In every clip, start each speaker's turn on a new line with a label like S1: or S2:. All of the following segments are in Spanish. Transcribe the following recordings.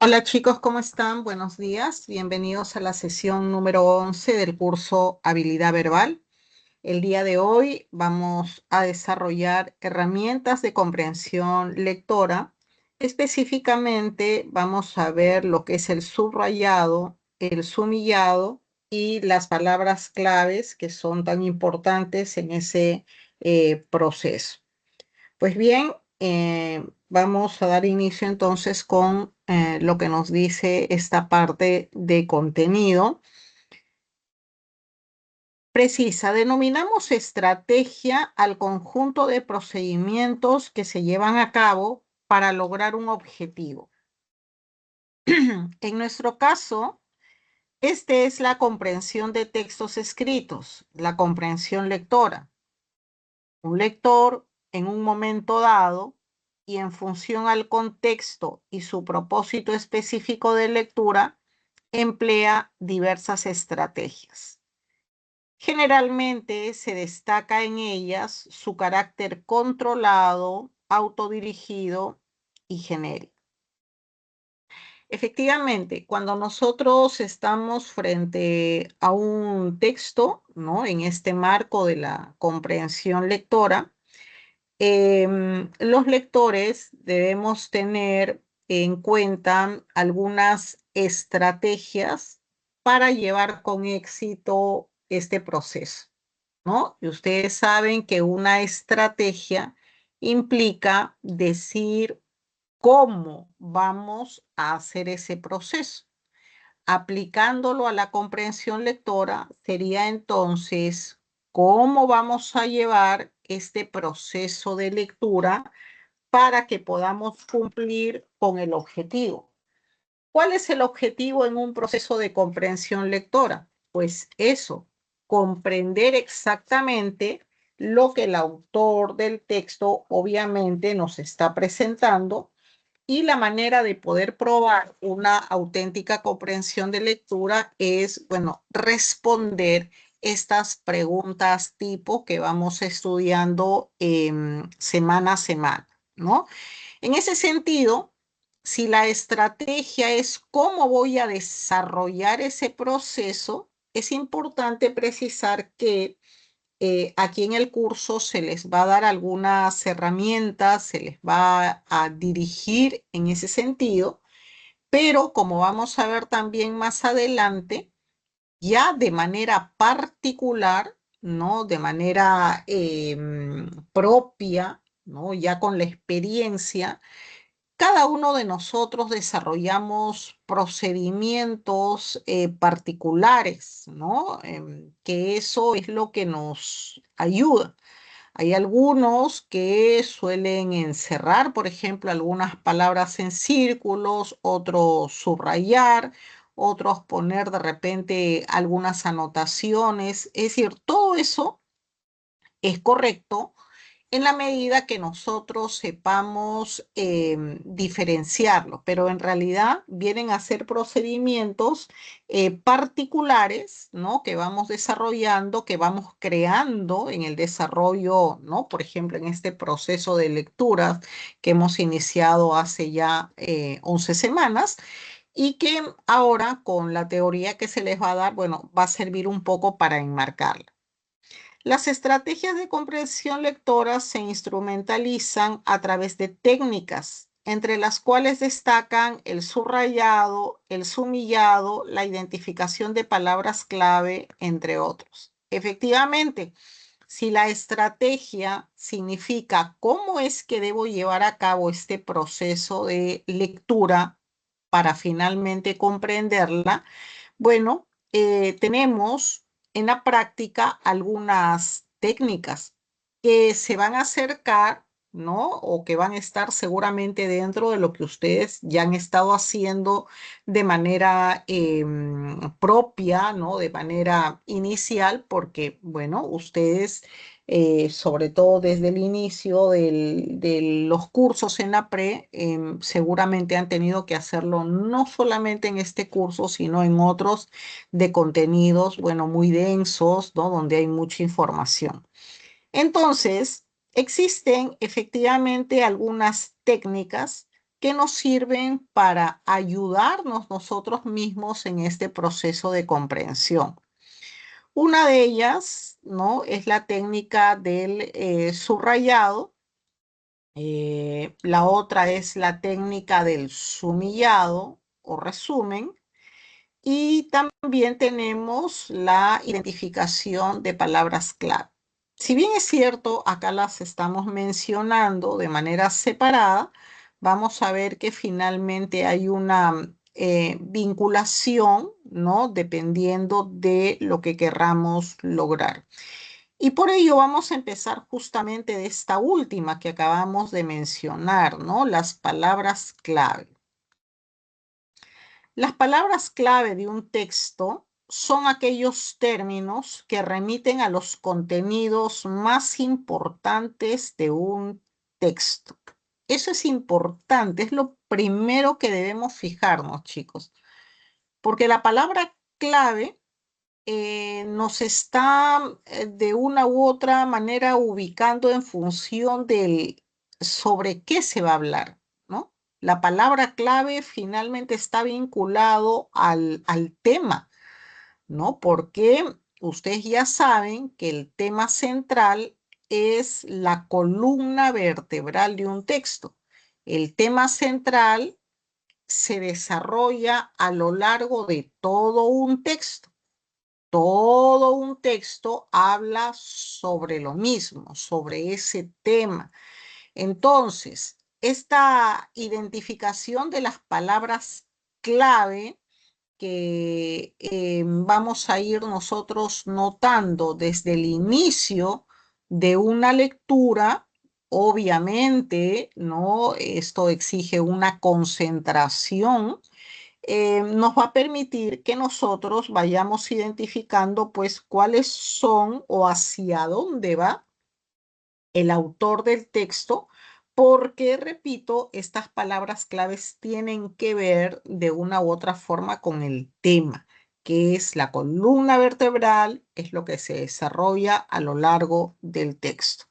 S1: Hola chicos, ¿cómo están? Buenos días. Bienvenidos a la sesión número 11 del curso Habilidad Verbal. El día de hoy vamos a desarrollar herramientas de comprensión lectora. Específicamente vamos a ver lo que es el subrayado, el sumillado y las palabras claves que son tan importantes en ese proceso. Pues bien, vamos a dar inicio entonces con lo que nos dice esta parte de contenido. Precisa, denominamos estrategia al conjunto de procedimientos que se llevan a cabo para lograr un objetivo. En nuestro caso, este es la comprensión de textos escritos, la comprensión lectora. Un lector en un momento dado y en función al contexto y su propósito específico de lectura, emplea diversas estrategias. Generalmente se destaca en ellas su carácter controlado, autodirigido y genérico. Efectivamente, cuando nosotros estamos frente a un texto, ¿no? En este marco de la comprensión lectora, los lectores debemos tener en cuenta algunas estrategias para llevar con éxito este proceso, ¿no? Y ustedes saben que una estrategia implica decir cómo vamos a hacer ese proceso. Aplicándolo a la comprensión lectora, sería entonces cómo vamos a llevar este proceso de lectura para que podamos cumplir con el objetivo. ¿Cuál es el objetivo en un proceso de comprensión lectora? Pues eso, comprender exactamente lo que el autor del texto obviamente nos está presentando y la manera de poder probar una auténtica comprensión de lectura es, bueno, responder estas preguntas tipo que vamos estudiando semana a semana, ¿no? En ese sentido, si la estrategia es cómo voy a desarrollar ese proceso, es importante precisar que aquí en el curso se les va a dar algunas herramientas, se les va a dirigir en ese sentido, pero como vamos a ver también más adelante, ya de manera particular, ¿no? De manera propia, ¿no? Ya con la experiencia, cada uno de nosotros desarrollamos procedimientos particulares, ¿no? Que eso es lo que nos ayuda. Hay algunos que suelen encerrar, por ejemplo, algunas palabras en círculos, otros subrayar, otros poner de repente algunas anotaciones. Es decir, todo eso es correcto en la medida que nosotros sepamos diferenciarlo, pero en realidad vienen a ser procedimientos particulares, ¿no? Que vamos desarrollando, que vamos creando en el desarrollo, ¿no? Por ejemplo, en este proceso de lectura que hemos iniciado hace ya 11 semanas y que ahora con la teoría que se les va a dar, bueno, va a servir un poco para enmarcarla. Las estrategias de comprensión lectora se instrumentalizan a través de técnicas, entre las cuales destacan el subrayado, el sumillado, la identificación de palabras clave, entre otros. Efectivamente, si la estrategia significa cómo es que debo llevar a cabo este proceso de lectura para finalmente comprenderla, bueno, tenemos en la práctica algunas técnicas que se van a acercar, ¿no? O que van a estar seguramente dentro de lo que ustedes ya han estado haciendo de manera propia, ¿no? De manera inicial, porque, bueno, ustedes, sobre todo desde el inicio de los cursos en la pre, seguramente han tenido que hacerlo no solamente en este curso, sino en otros de contenidos, bueno, muy densos, ¿no? Donde hay mucha información. Entonces, existen efectivamente algunas técnicas que nos sirven para ayudarnos nosotros mismos en este proceso de comprensión. Una de ellas, ¿no?, es la técnica del subrayado. La otra es la técnica del sumillado o resumen. Y también tenemos la identificación de palabras clave. Si bien es cierto, acá las estamos mencionando de manera separada, vamos a ver que finalmente hay una vinculación, ¿no?, dependiendo de lo que querramos lograr. Y por ello vamos a empezar justamente de esta última que acabamos de mencionar, ¿no?, las palabras clave. Las palabras clave de un texto son aquellos términos que remiten a los contenidos más importantes de un texto. Eso es importante, es lo primero que debemos fijarnos, chicos, porque la palabra clave nos está de una u otra manera ubicando en función del sobre qué se va a hablar, ¿no? La palabra clave finalmente está vinculado al tema, ¿no? Porque ustedes ya saben que el tema central es la columna vertebral de un texto. El tema central se desarrolla a lo largo de todo un texto. Todo un texto habla sobre lo mismo, sobre ese tema. Entonces, esta identificación de las palabras clave que vamos a ir nosotros notando desde el inicio de una lectura, obviamente, ¿no? Esto exige una concentración, nos va a permitir que nosotros vayamos identificando pues cuáles son o hacia dónde va el autor del texto, porque, repito, estas palabras claves tienen que ver de una u otra forma con el tema, que es la columna vertebral, es lo que se desarrolla a lo largo del texto.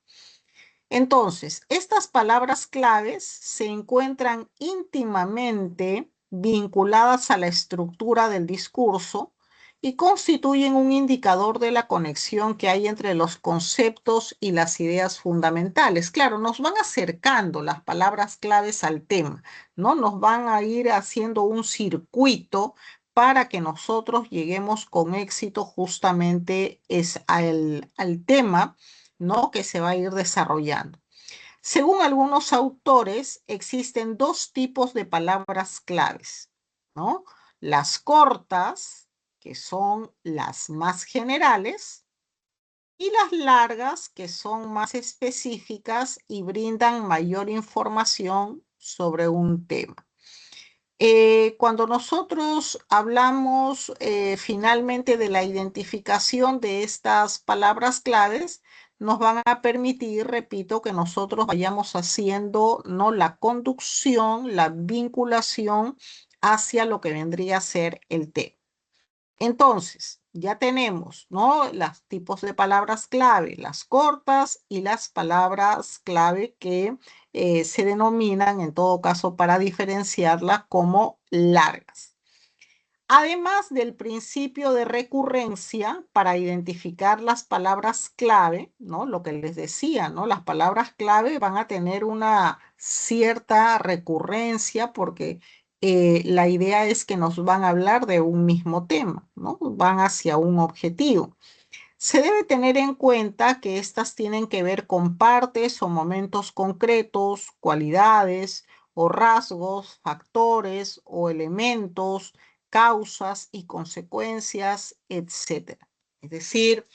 S1: Entonces, estas palabras claves se encuentran íntimamente vinculadas a la estructura del discurso y constituyen un indicador de la conexión que hay entre los conceptos y las ideas fundamentales. Claro, nos van acercando las palabras claves al tema, ¿no? Nos van a ir haciendo un circuito para que nosotros lleguemos con éxito justamente al tema, ¿no?, que se va a ir desarrollando. Según algunos autores, existen dos tipos de palabras claves, ¿no? Las cortas, que son las más generales, y las largas, que son más específicas y brindan mayor información sobre un tema. Cuando nosotros hablamos finalmente de la identificación de estas palabras claves, nos van a permitir, repito, que nosotros vayamos haciendo, ¿no?, la conducción, la vinculación hacia lo que vendría a ser el tema. Entonces, ya tenemos, ¿no?, los tipos de palabras clave, las cortas y las palabras clave que se denominan, en todo caso, para diferenciarlas, como largas. Además del principio de recurrencia para identificar las palabras clave, ¿no?, lo que les decía, ¿no?, las palabras clave van a tener una cierta recurrencia porque la idea es que nos van a hablar de un mismo tema, ¿no? Van hacia un objetivo. Se debe tener en cuenta que estas tienen que ver con partes o momentos concretos, cualidades o rasgos, factores o elementos, causas y consecuencias, etcétera. Es decir,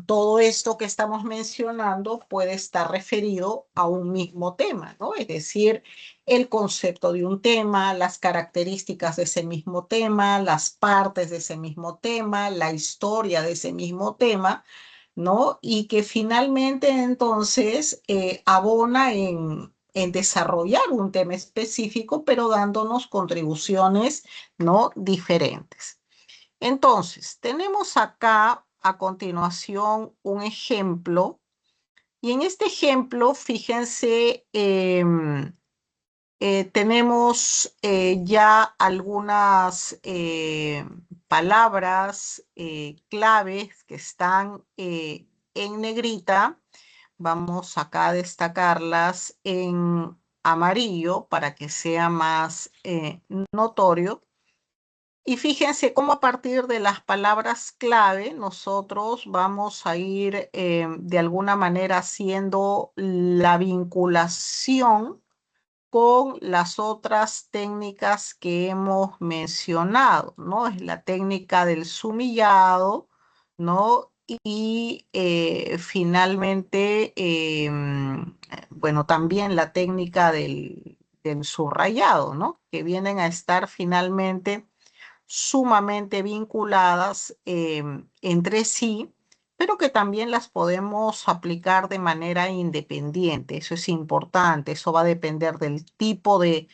S1: todo esto que estamos mencionando puede estar referido a un mismo tema, ¿no? Es decir, el concepto de un tema, las características de ese mismo tema, las partes de ese mismo tema, la historia de ese mismo tema, ¿no? Y que finalmente entonces abona en desarrollar un tema específico, pero dándonos contribuciones, ¿no?, diferentes. Entonces, tenemos acá a continuación un ejemplo, y en este ejemplo, fíjense, Tenemos ya algunas palabras claves que están en negrita. Vamos acá a destacarlas en amarillo para que sea más notorio. Y fíjense cómo a partir de las palabras clave nosotros vamos a ir de alguna manera haciendo la vinculación con las otras técnicas que hemos mencionado, ¿no? Es la técnica del sumillado, ¿no? Y finalmente, bueno, también la técnica del subrayado, ¿no? Que vienen a estar finalmente sumamente vinculadas entre sí, pero que también las podemos aplicar de manera independiente. Eso es importante, eso va a depender del tipo de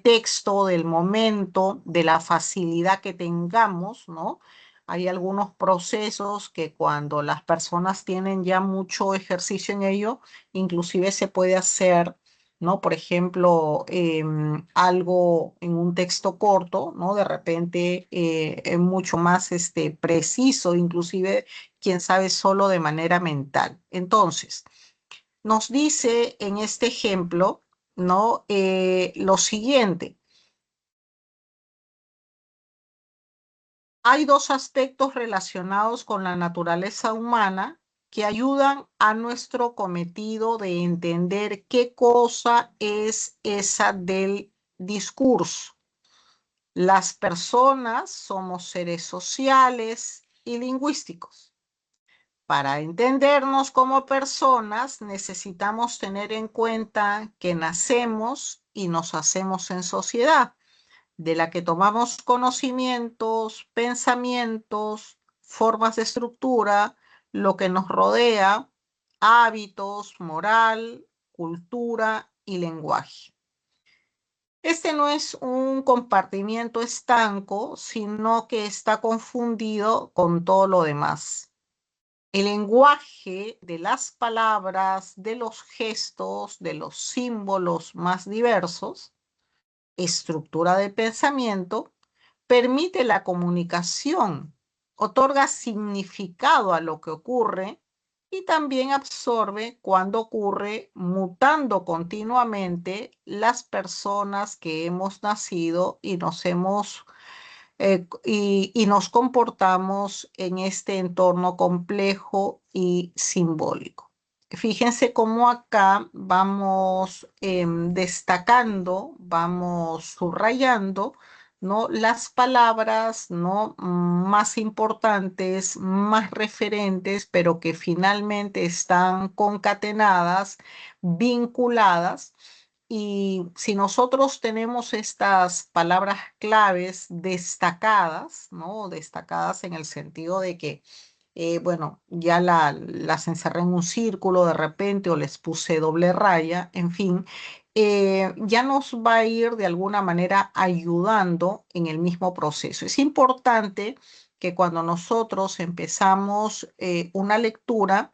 S1: texto, del momento, de la facilidad que tengamos, ¿no? Hay algunos procesos que cuando las personas tienen ya mucho ejercicio en ello, inclusive se puede hacer, ¿no? Por ejemplo, algo en un texto corto, ¿no? De repente es mucho más preciso, inclusive, quién sabe, solo de manera mental. Entonces, nos dice en este ejemplo, ¿no? Lo siguiente. Hay dos aspectos relacionados con la naturaleza humana que ayudan a nuestro cometido de entender qué cosa es esa del discurso. Las personas somos seres sociales y lingüísticos. Para entendernos como personas necesitamos tener en cuenta que nacemos y nos hacemos en sociedad, de la que tomamos conocimientos, pensamientos, formas de estructura, lo que nos rodea, hábitos, moral, cultura y lenguaje. Este no es un compartimiento estanco, sino que está confundido con todo lo demás. El lenguaje de las palabras, de los gestos, de los símbolos más diversos, estructura de pensamiento, permite la comunicación, otorga significado a lo que ocurre y también absorbe cuando ocurre, mutando continuamente las personas que hemos nacido y y nos comportamos en este entorno complejo y simbólico. Fíjense cómo acá vamos destacando, vamos subrayando, ¿no? Las palabras, ¿no? Más importantes, más referentes, pero que finalmente están concatenadas, vinculadas. Y si nosotros tenemos estas palabras claves destacadas, ¿no? Destacadas en el sentido de que bueno, ya las encerré en un círculo de repente o les puse doble raya, en fin, ya nos va a ir de alguna manera ayudando en el mismo proceso. Es importante que cuando nosotros empezamos una lectura,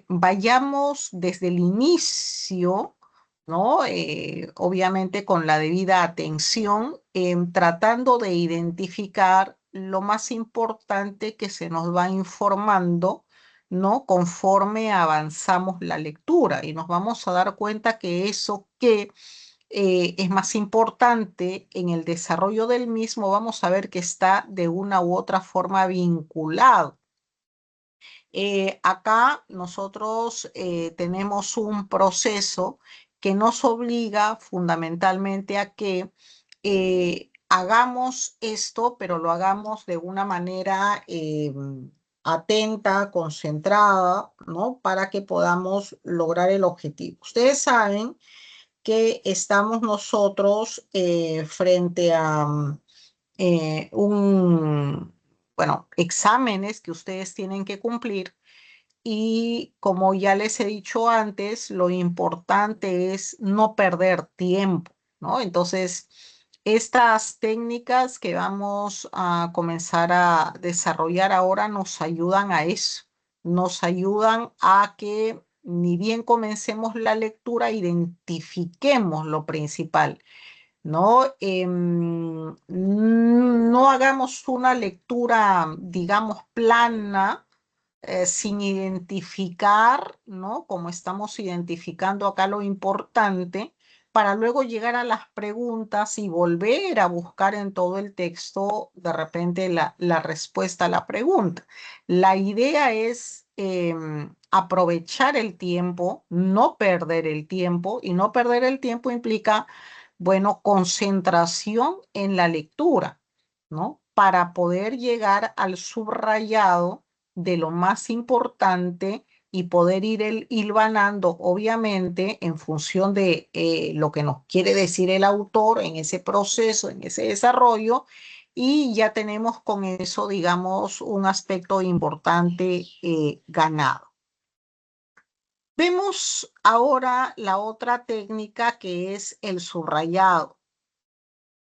S1: vayamos desde el inicio, ¿no? Obviamente con la debida atención, tratando de identificar lo más importante que se nos va informando, ¿no? Conforme avanzamos la lectura y nos vamos a dar cuenta que eso que es más importante en el desarrollo del mismo, vamos a ver que está de una u otra forma vinculado. Acá nosotros tenemos un proceso que nos obliga fundamentalmente a que hagamos esto, pero lo hagamos de una manera atenta, concentrada, ¿no? Para que podamos lograr el objetivo. Ustedes saben que estamos nosotros frente a bueno, exámenes que ustedes tienen que cumplir y como ya les he dicho antes, lo importante es no perder tiempo, ¿no? Entonces, estas técnicas que vamos a comenzar a desarrollar ahora nos ayudan a eso, nos ayudan a que ni bien comencemos la lectura, identifiquemos lo principal, ¿no? No hagamos una lectura, digamos, plana, sin identificar, ¿no? Como estamos identificando acá lo importante, para luego llegar a las preguntas y volver a buscar en todo el texto de repente la respuesta a la pregunta. La idea es aprovechar el tiempo, no perder el tiempo, y no perder el tiempo implica, bueno, concentración en la lectura, ¿no? Para poder llegar al subrayado de lo más importante y poder ir hilvanando, obviamente, en función de lo que nos quiere decir el autor en ese proceso, en ese desarrollo, y ya tenemos con eso, digamos, un aspecto importante ganado. Vemos ahora la otra técnica, que es el subrayado.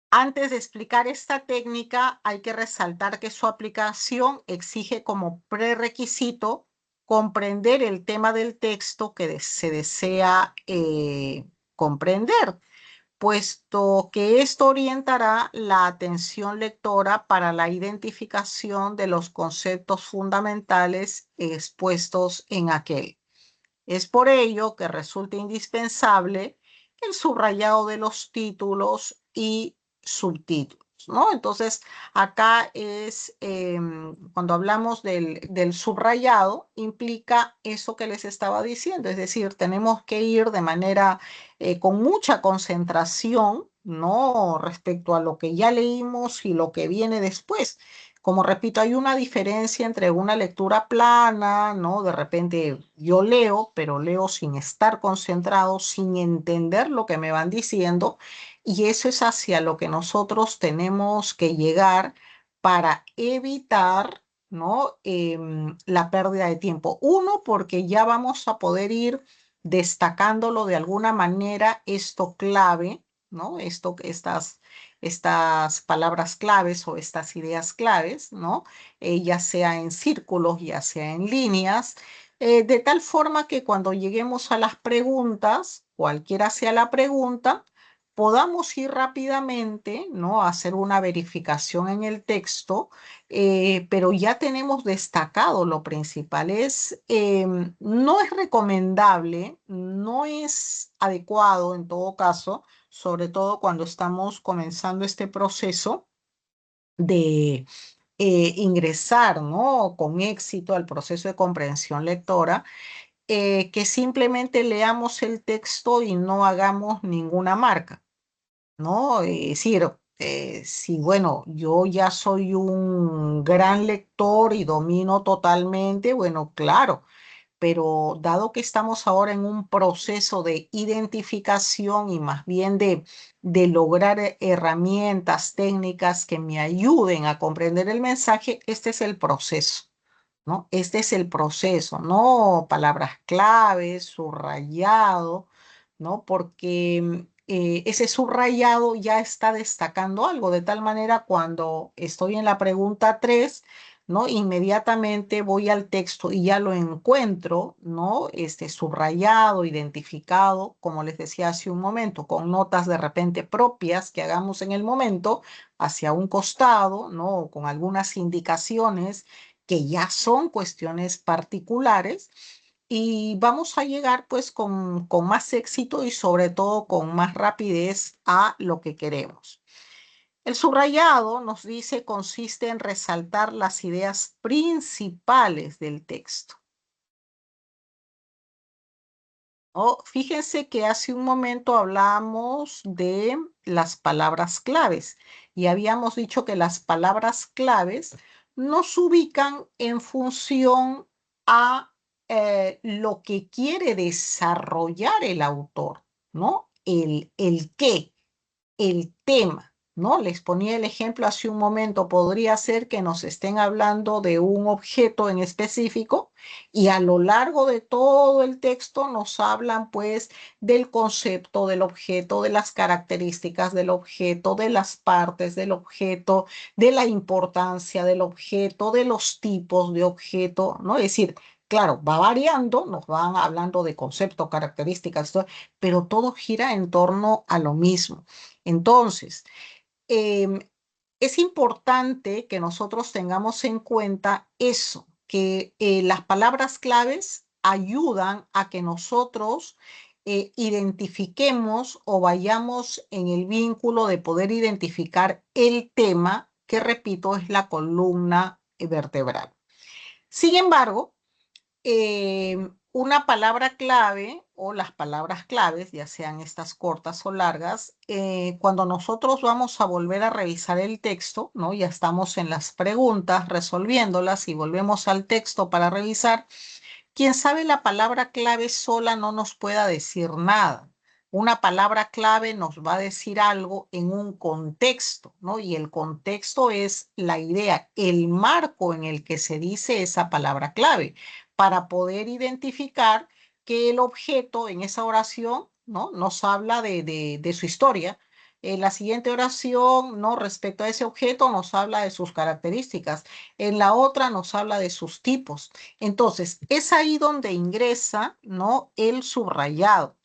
S1: Antes de explicar esta técnica, hay que resaltar que su aplicación exige como prerequisito comprender el tema del texto que se desea comprender, puesto que esto orientará la atención lectora para la identificación de los conceptos fundamentales expuestos en aquel. Es por ello que resulta indispensable el subrayado de los títulos y subtítulos, ¿no? Entonces, acá es, cuando hablamos del subrayado, implica eso que les estaba diciendo, es decir, tenemos que ir de manera, con mucha concentración, ¿no? Respecto a lo que ya leímos y lo que viene después. Como repito, hay una diferencia entre una lectura plana, ¿no? De repente yo leo, pero leo sin estar concentrado, sin entender lo que me van diciendo, y eso es hacia lo que nosotros tenemos que llegar para evitar, ¿no? La pérdida de tiempo. Uno, porque ya vamos a poder ir destacándolo de alguna manera, esto clave, ¿no? Estas palabras claves o estas ideas claves, ¿no? Ya sea en círculos, ya sea en líneas, de tal forma que cuando lleguemos a las preguntas, cualquiera sea la pregunta, podamos ir rápidamente, ¿no? A hacer una verificación en el texto, pero ya tenemos destacado lo principal. No es recomendable, no es adecuado en todo caso, sobre todo cuando estamos comenzando este proceso de ingresar, ¿no? Con éxito al proceso de comprensión lectora, que simplemente leamos el texto y no hagamos ninguna marca, ¿no? Es decir, si bueno, yo ya soy un gran lector y domino totalmente, bueno, claro, pero dado que estamos ahora en un proceso de identificación y más bien de lograr herramientas técnicas que me ayuden a comprender el mensaje, este es el proceso, ¿no? Este es el proceso, no palabras claves, subrayado, ¿no? Porque ese subrayado ya está destacando algo, de tal manera cuando estoy en la pregunta 3, ¿no? Inmediatamente voy al texto y ya lo encuentro, ¿no? Este subrayado, identificado, como les decía hace un momento, con notas de repente propias que hagamos en el momento, hacia un costado, ¿no? Con algunas indicaciones que ya son cuestiones particulares, y vamos a llegar pues con más éxito y sobre todo con más rapidez a lo que queremos. El subrayado, nos dice, consiste en resaltar las ideas principales del texto. Fíjense que hace un momento hablamos de las palabras claves y habíamos dicho que las palabras claves nos ubican en función a lo que quiere desarrollar el autor, ¿no? El qué, el tema, ¿no? Les ponía el ejemplo hace un momento, podría ser que nos estén hablando de un objeto en específico y a lo largo de todo el texto nos hablan pues del concepto del objeto, de las características del objeto, de las partes del objeto, de la importancia del objeto, de los tipos de objeto, ¿no? Es decir, claro, va variando, nos van hablando de conceptos, características, pero todo gira en torno a lo mismo. Entonces, em, es importante que nosotros tengamos en cuenta eso, que las palabras claves ayudan a que nosotros identifiquemos o vayamos en el vínculo de poder identificar el tema, que repito, es la columna vertebral. Sin embargo, una palabra clave o las palabras claves, ya sean estas cortas o largas, cuando nosotros vamos a volver a revisar el texto, ¿no? Ya estamos en las preguntas resolviéndolas y volvemos al texto para revisar. Quien sabe la palabra clave sola no nos pueda decir nada. Una palabra clave nos va a decir algo en un contexto, ¿no? Y el contexto es la idea, el marco en el que se dice esa palabra clave, para poder identificar que el objeto en esa oración, ¿no? Nos habla de su historia. En la siguiente oración, ¿no? Respecto a ese objeto, nos habla de sus características. En la otra nos habla de sus tipos. Entonces, es ahí donde ingresa, ¿no? El subrayado,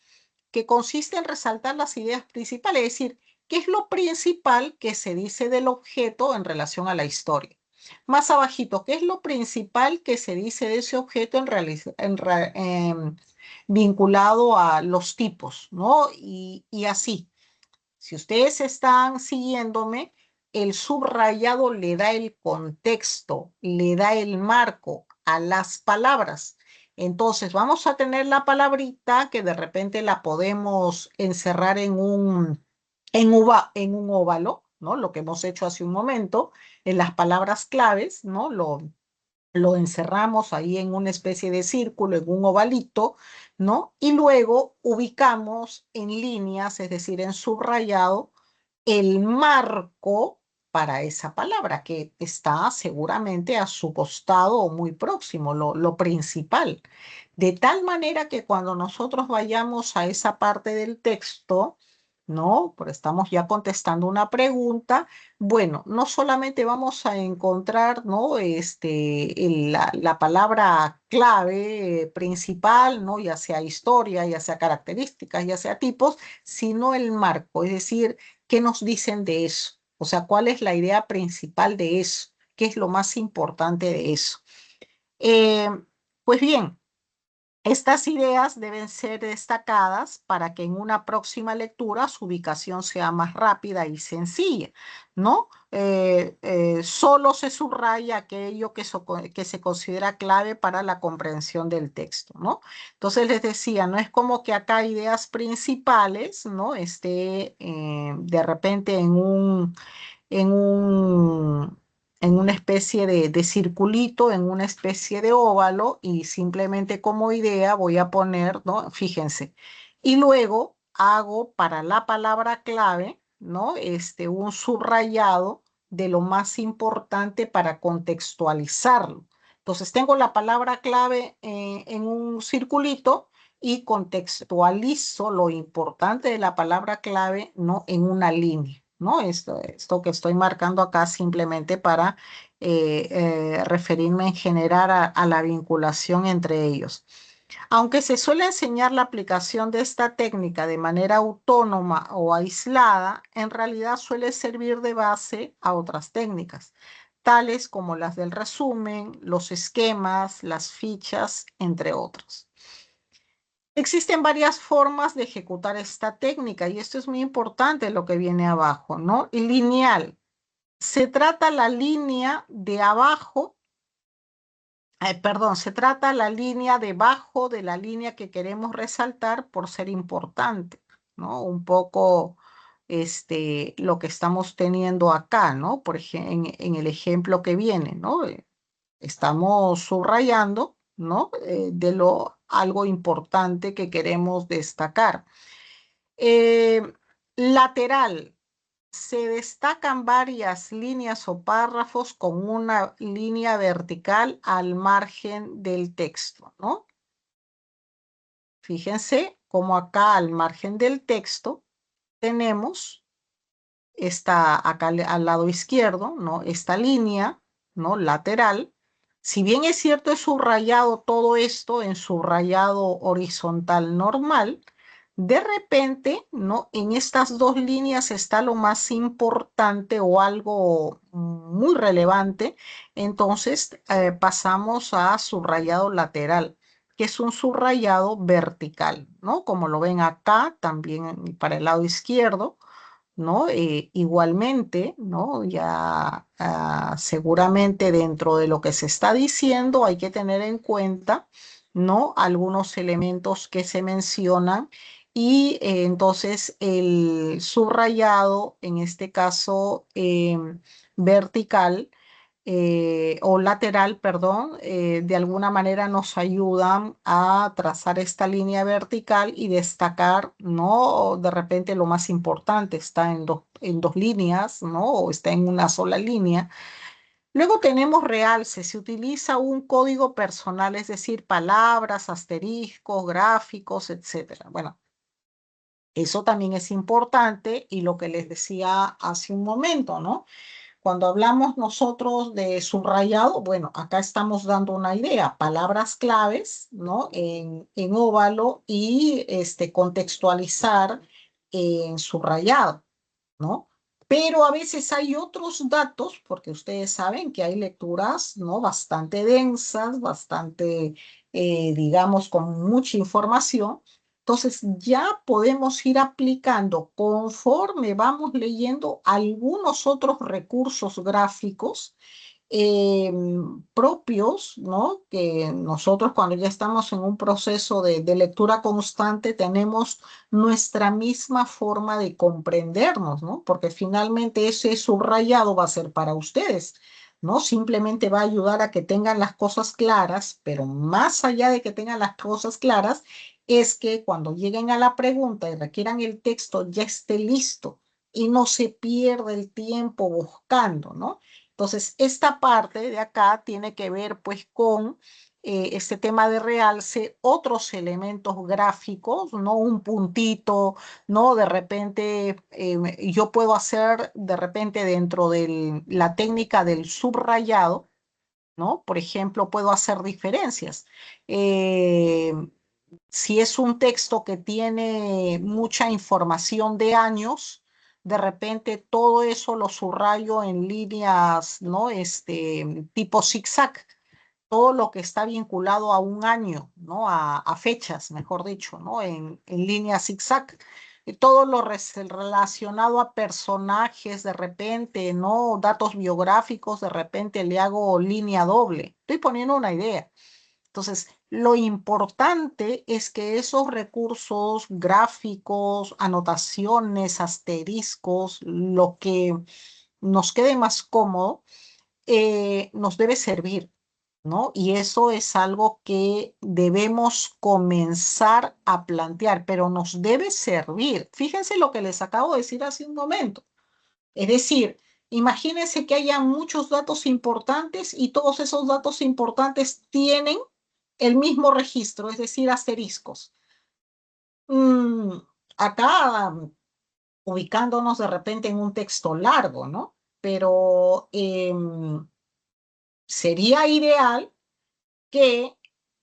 S1: que consiste en resaltar las ideas principales, es decir, qué es lo principal que se dice del objeto en relación a la historia. Más abajito, ¿qué es lo principal que se dice de ese objeto vinculado a los tipos, ¿no? Y así. Si ustedes están siguiéndome, el subrayado le da el contexto, le da el marco a las palabras. Entonces, vamos a tener la palabrita que de repente la podemos encerrar en un óvalo, ¿no? Lo que hemos hecho hace un momento, en las palabras claves, ¿no? Lo encerramos ahí en una especie de círculo, en un ovalito, ¿no? Y luego ubicamos en líneas, es decir, en subrayado, el marco para esa palabra que está seguramente a su costado o muy próximo, lo principal. De tal manera que cuando nosotros vayamos a esa parte del texto, ¿no? Pero estamos ya contestando una pregunta. Bueno, no solamente vamos a encontrar, ¿no? La palabra clave principal, ¿no? Ya sea historia, ya sea características, ya sea tipos, sino el marco, es decir, ¿qué nos dicen de eso? O sea, ¿cuál es la idea principal de eso? ¿Qué es lo más importante de eso? Eh, pues bien. Estas ideas deben ser destacadas para que en una próxima lectura su ubicación sea más rápida y sencilla, ¿no? Solo se subraya aquello que se considera clave para la comprensión del texto, ¿no? Entonces les decía, no es como que acá ideas principales, ¿no? De repente en un, en una especie de circulito, en una especie de óvalo y simplemente como idea voy a poner, ¿no? Fíjense. Y luego hago para la palabra clave, ¿no? Un subrayado de lo más importante para contextualizarlo. Entonces tengo la palabra clave en un circulito y contextualizo lo importante de la palabra clave, ¿no? En una línea, ¿no? Esto que estoy marcando acá simplemente para referirme en general a la vinculación entre ellos. Aunque se suele enseñar la aplicación de esta técnica de manera autónoma o aislada, en realidad suele servir de base a otras técnicas, tales como las del resumen, los esquemas, las fichas, entre otros. Existen varias formas de ejecutar esta técnica y esto es muy importante lo que viene abajo, ¿no? Lineal. Se trata la línea de abajo, perdón, se trata la línea debajo de la línea que queremos resaltar por ser importante, ¿no? Un poco lo que estamos teniendo acá, ¿no? Por ejemplo, en el ejemplo que viene, ¿no? Estamos subrayando, ¿no? De lo algo importante que queremos destacar. Eh, Lateral. Se destacan varias líneas o párrafos con una línea vertical al margen del texto, ¿no? Fíjense cómo acá al margen del texto tenemos esta, acá al lado izquierdo, ¿no? Esta línea, ¿no? Lateral Si bien es cierto, he subrayado todo esto en subrayado horizontal normal, de repente, ¿no? En estas dos líneas está lo más importante o algo muy relevante. Entonces, pasamos a subrayado lateral, que es un subrayado vertical, ¿no? Como lo ven acá, también para el lado izquierdo. ¿No? Igualmente, ¿no? Ya seguramente dentro de lo que se está diciendo hay que tener en cuenta, ¿no? Algunos elementos que se mencionan y entonces el subrayado, en este caso vertical, o lateral, perdón, de alguna manera nos ayudan a trazar esta línea vertical y destacar, ¿no? De repente lo más importante está en dos líneas, ¿no? O está en una sola línea. Luego tenemos realce, se utiliza un código personal, es decir, palabras, asteriscos, gráficos, etcétera. Bueno, eso también es importante y lo que les decía hace un momento, ¿no? Cuando hablamos nosotros de subrayado, bueno, acá estamos dando una idea, palabras claves, ¿no? En óvalo y contextualizar en subrayado, ¿no? Pero a veces hay otros datos, porque ustedes saben que hay lecturas, ¿no? Bastante densas, bastante, digamos, con mucha información. Entonces ya podemos ir aplicando conforme vamos leyendo algunos otros recursos gráficos eh, propios, ¿no? Que nosotros cuando ya estamos en un proceso de lectura constante tenemos nuestra misma forma de comprendernos, ¿no? Porque finalmente ese subrayado va a ser para ustedes, ¿no? Simplemente va a ayudar a que tengan las cosas claras, pero más allá de que tengan las cosas claras, es que cuando lleguen a la pregunta y requieran el texto ya esté listo y no se pierda el tiempo buscando, ¿no? Entonces, esta parte de acá tiene que ver pues con este tema de realce, otros elementos gráficos, ¿no? Un puntito, ¿no? De repente, yo puedo hacer de repente dentro de la técnica del subrayado, ¿no? Por ejemplo, puedo hacer diferencias. Eh, si es un texto que tiene mucha información de años, de repente todo eso lo subrayo en líneas, ¿no? Tipo zigzag, todo lo que está vinculado a un año, ¿no? A fechas, mejor dicho, ¿no? En línea zigzag. Y todo lo relacionado a personajes, de repente, ¿no? Datos biográficos, de repente le hago línea doble. Estoy poniendo una idea. Entonces, lo importante es que esos recursos gráficos, anotaciones, asteriscos, lo que nos quede más cómodo, nos debe servir, ¿no? Y eso es algo que debemos comenzar a plantear, pero nos debe servir. Fíjense lo que les acabo de decir hace un momento. Es decir, imagínense que haya muchos datos importantes y todos esos datos importantes tienen el mismo registro, es decir, asteriscos. Mm, acá ubicándonos de repente en un texto largo, ¿no? Pero sería ideal que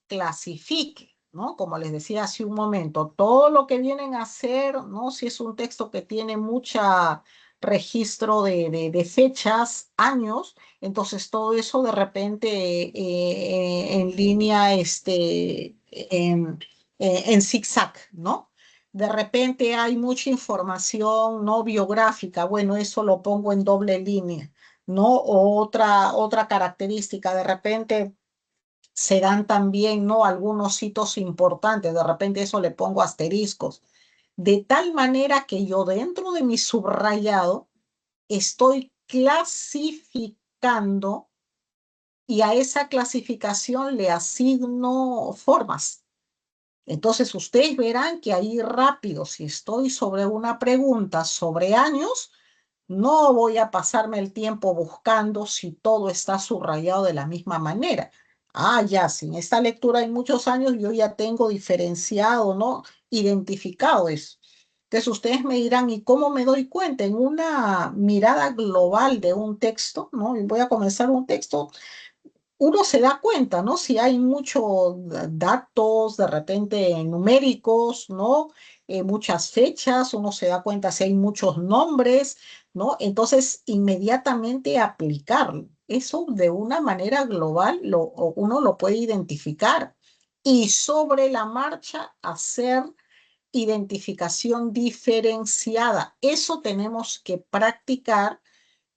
S1: clasifique, ¿no? Como les decía hace un momento, todo lo que vienen a hacer, ¿no? Si es un texto que tiene mucha registro de fechas, años, entonces todo eso de repente en línea, en zigzag, ¿no? De repente hay mucha información no biográfica, bueno, eso lo pongo en doble línea, ¿no? O otra característica, de repente se dan también, ¿no? Algunos hitos importantes, de repente eso le pongo asteriscos, de tal manera que yo dentro de mi subrayado estoy clasificando y a esa clasificación le asigno formas. Entonces ustedes verán que ahí rápido, si estoy sobre una pregunta sobre años, no voy a pasarme el tiempo buscando si todo está subrayado de la misma manera. Ah, ya, si en esta lectura hay muchos años, yo ya tengo diferenciado, ¿no? Identificado eso. Entonces ustedes me dirán, ¿y cómo me doy cuenta? En una mirada global de un texto, ¿no? Y voy a comenzar un texto, uno se da cuenta, ¿no? Si hay muchos datos de repente numéricos, ¿no? Muchas fechas, uno se da cuenta si hay muchos nombres, ¿no? Entonces, inmediatamente aplicarlo. Eso de una manera global uno lo puede identificar y sobre la marcha hacer identificación diferenciada. Eso tenemos que practicar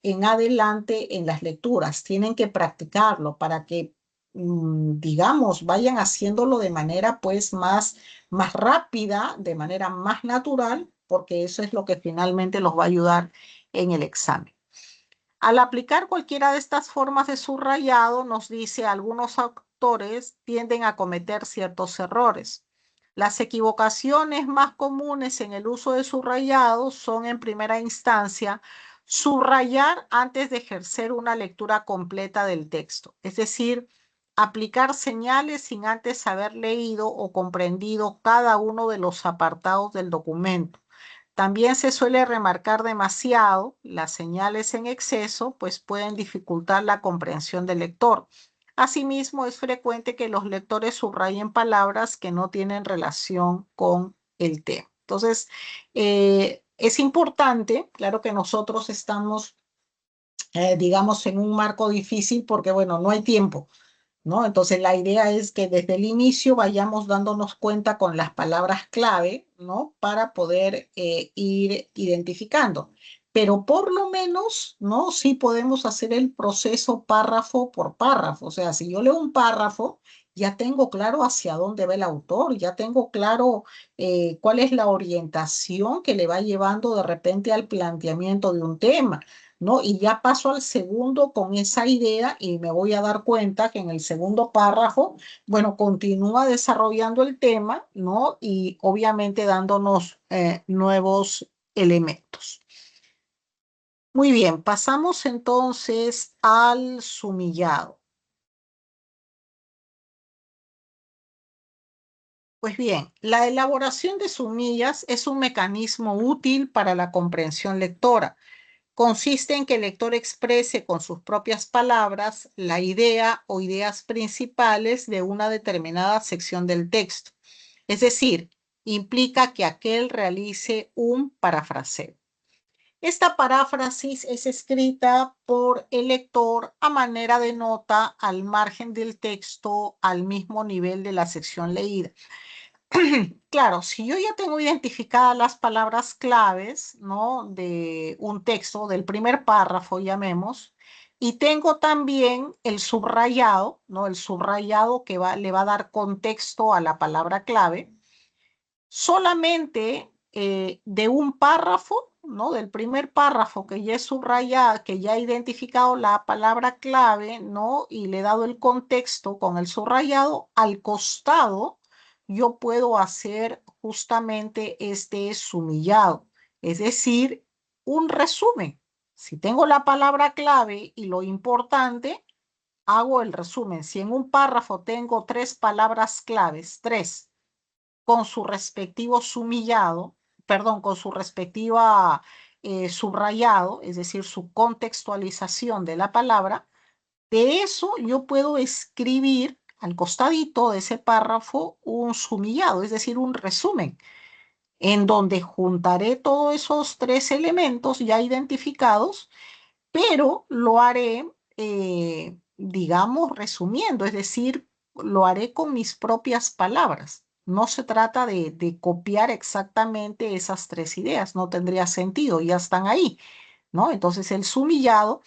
S1: en adelante en las lecturas. Tienen que practicarlo para que, digamos, vayan haciéndolo de manera pues más rápida, de manera más natural, porque eso es lo que finalmente los va a ayudar en el examen. Al aplicar cualquiera de estas formas de subrayado, nos dice algunos autores tienden a cometer ciertos errores. Las equivocaciones más comunes en el uso de subrayados son, en primera instancia, subrayar antes de ejercer una lectura completa del texto, es decir, aplicar señales sin antes haber leído o comprendido cada uno de los apartados del documento. También se suele remarcar demasiado, las señales en exceso, pues pueden dificultar la comprensión del lector. Asimismo, es frecuente que los lectores subrayen palabras que no tienen relación con el tema. Entonces, es importante, claro que nosotros estamos, digamos, en un marco difícil porque, bueno, no hay tiempo, ¿no? Entonces la idea es que desde el inicio vayamos dándonos cuenta con las palabras clave, ¿no? Para poder ir identificando. Pero por lo menos, ¿no? Sí podemos hacer el proceso párrafo por párrafo. O sea, si yo leo un párrafo, ya tengo claro hacia dónde va el autor, ya tengo claro cuál es la orientación que le va llevando de repente al planteamiento de un tema. ¿No? Y ya paso al segundo con esa idea y me voy a dar cuenta que en el segundo párrafo, bueno, continúa desarrollando el tema, ¿no? Y obviamente dándonos nuevos elementos. Muy bien, pasamos entonces al sumillado. Pues bien, la elaboración de sumillas es un mecanismo útil para la comprensión lectora. Consiste en que el lector exprese con sus propias palabras la idea o ideas principales de una determinada sección del texto. Es decir, implica que aquel realice un parafraseo. Esta paráfrasis es escrita por el lector a manera de nota al margen del texto al mismo nivel de la sección leída. Claro, si yo ya tengo identificadas las palabras claves, ¿no? De un texto, del primer párrafo, llamemos, y tengo también el subrayado, ¿no? El subrayado que le va a dar contexto a la palabra clave, solamente de un párrafo, ¿no? Del primer párrafo que ya es subrayado, que ya he identificado la palabra clave, ¿no? Y le he dado el contexto con el subrayado, al costado yo puedo hacer justamente este sumillado, es decir, un resumen. Si tengo la palabra clave y lo importante, hago el resumen. Si en un párrafo tengo tres palabras claves, tres, con su respectivo sumillado, perdón, con su respectiva subrayado, es decir, su contextualización de la palabra, de eso yo puedo escribir al costadito de ese párrafo un sumillado, es decir, un resumen, en donde juntaré todos esos tres elementos ya identificados, pero lo haré, digamos, resumiendo, es decir, lo haré con mis propias palabras. No se trata de copiar exactamente esas tres ideas, no tendría sentido, ya están ahí, ¿no? Entonces el sumillado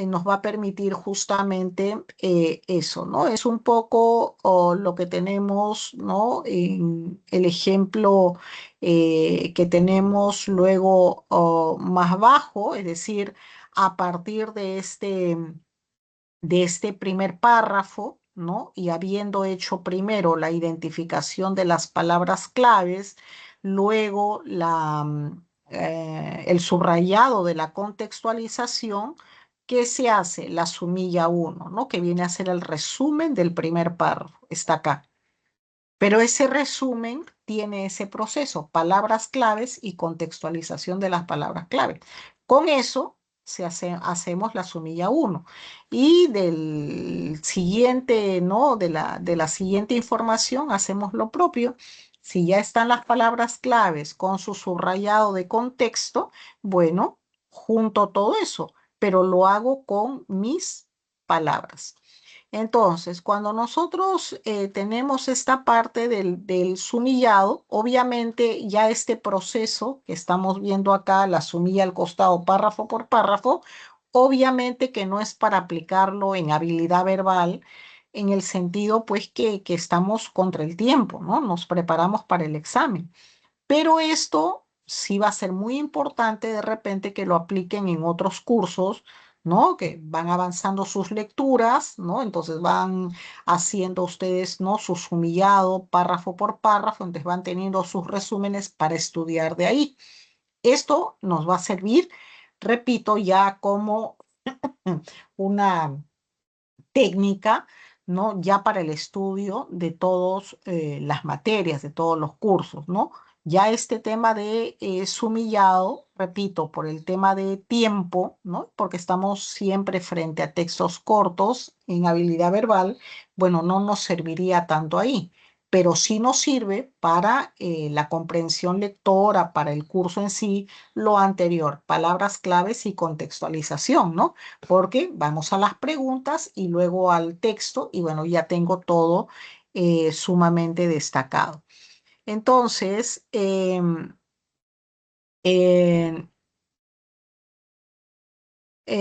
S1: nos va a permitir justamente eso, ¿no? Es un poco lo que tenemos, ¿no? En el ejemplo que tenemos luego más bajo, es decir, a partir de este primer párrafo, ¿no? Y habiendo hecho primero la identificación de las palabras claves, luego el subrayado de la contextualización, ¿qué se hace? La sumilla 1, ¿no? Que viene a ser el resumen del primer párrafo, está acá. Pero ese resumen tiene ese proceso, palabras claves y contextualización de las palabras claves. Con eso hacemos la sumilla uno. Y del siguiente, ¿no? De la siguiente información hacemos lo propio. Si ya están las palabras claves con su subrayado de contexto, bueno, junto todo eso, pero lo hago con mis palabras. Entonces, cuando nosotros tenemos esta parte del sumillado, obviamente ya este proceso que estamos viendo acá, la sumilla al costado, párrafo por párrafo, obviamente que no es para aplicarlo en habilidad verbal, en el sentido pues que estamos contra el tiempo, ¿no? Nos preparamos para el examen. Pero esto sí va a ser muy importante de repente que lo apliquen en otros cursos, ¿no? Que van avanzando sus lecturas, ¿no? Entonces van haciendo ustedes, ¿no? Su sumillado párrafo por párrafo, entonces van teniendo sus resúmenes para estudiar de ahí. Esto nos va a servir, repito, ya como una técnica, ¿no? Ya para el estudio de todas las materias, de todos los cursos, ¿no? Ya este tema de sumillado, repito, por el tema de tiempo, ¿no? Porque estamos siempre frente a textos cortos en habilidad verbal, bueno, no nos serviría tanto ahí, pero sí nos sirve para la comprensión lectora, para el curso en sí, lo anterior, palabras claves y contextualización, ¿no? Porque vamos a las preguntas y luego al texto y bueno, ya tengo todo sumamente destacado. Entonces, eh,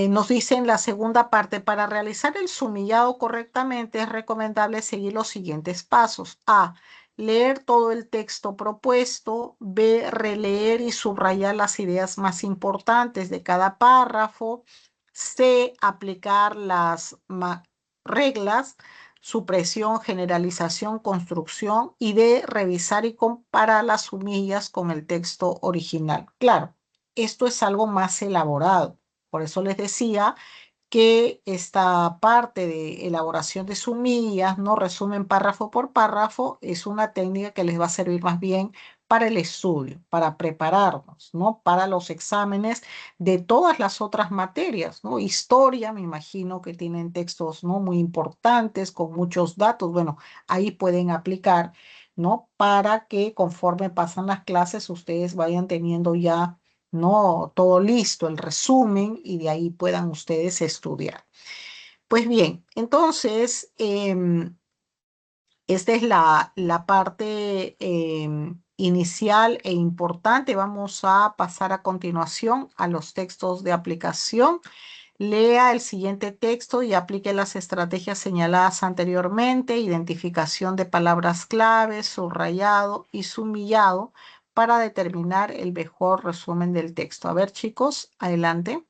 S1: nos dice en la segunda parte, para realizar el sumillado correctamente es recomendable seguir los siguientes pasos. A, leer todo el texto propuesto. B, releer y subrayar las ideas más importantes de cada párrafo. C, aplicar las reglas, supresión, generalización, construcción. Y D, revisar y comparar las sumillas con el texto original. Claro, esto es algo más elaborado. Por eso les decía que esta parte de elaboración de sumillas, ¿no? Resumen párrafo por párrafo, es una técnica que les va a servir más bien para el estudio, para prepararnos, ¿no? Para los exámenes de todas las otras materias, ¿no? Historia, me imagino que tienen textos, ¿no? Muy importantes, con muchos datos. Bueno, ahí pueden aplicar, ¿no? Para que conforme pasan las clases, ustedes vayan teniendo ya, no todo listo, el resumen, y de ahí puedan ustedes estudiar. Pues bien, entonces, esta es la parte inicial e importante. Vamos a pasar a continuación a los textos de aplicación. Lea el siguiente texto y aplique las estrategias señaladas anteriormente: identificación de palabras claves, subrayado y sumillado para determinar el mejor resumen del texto. A ver, chicos, adelante.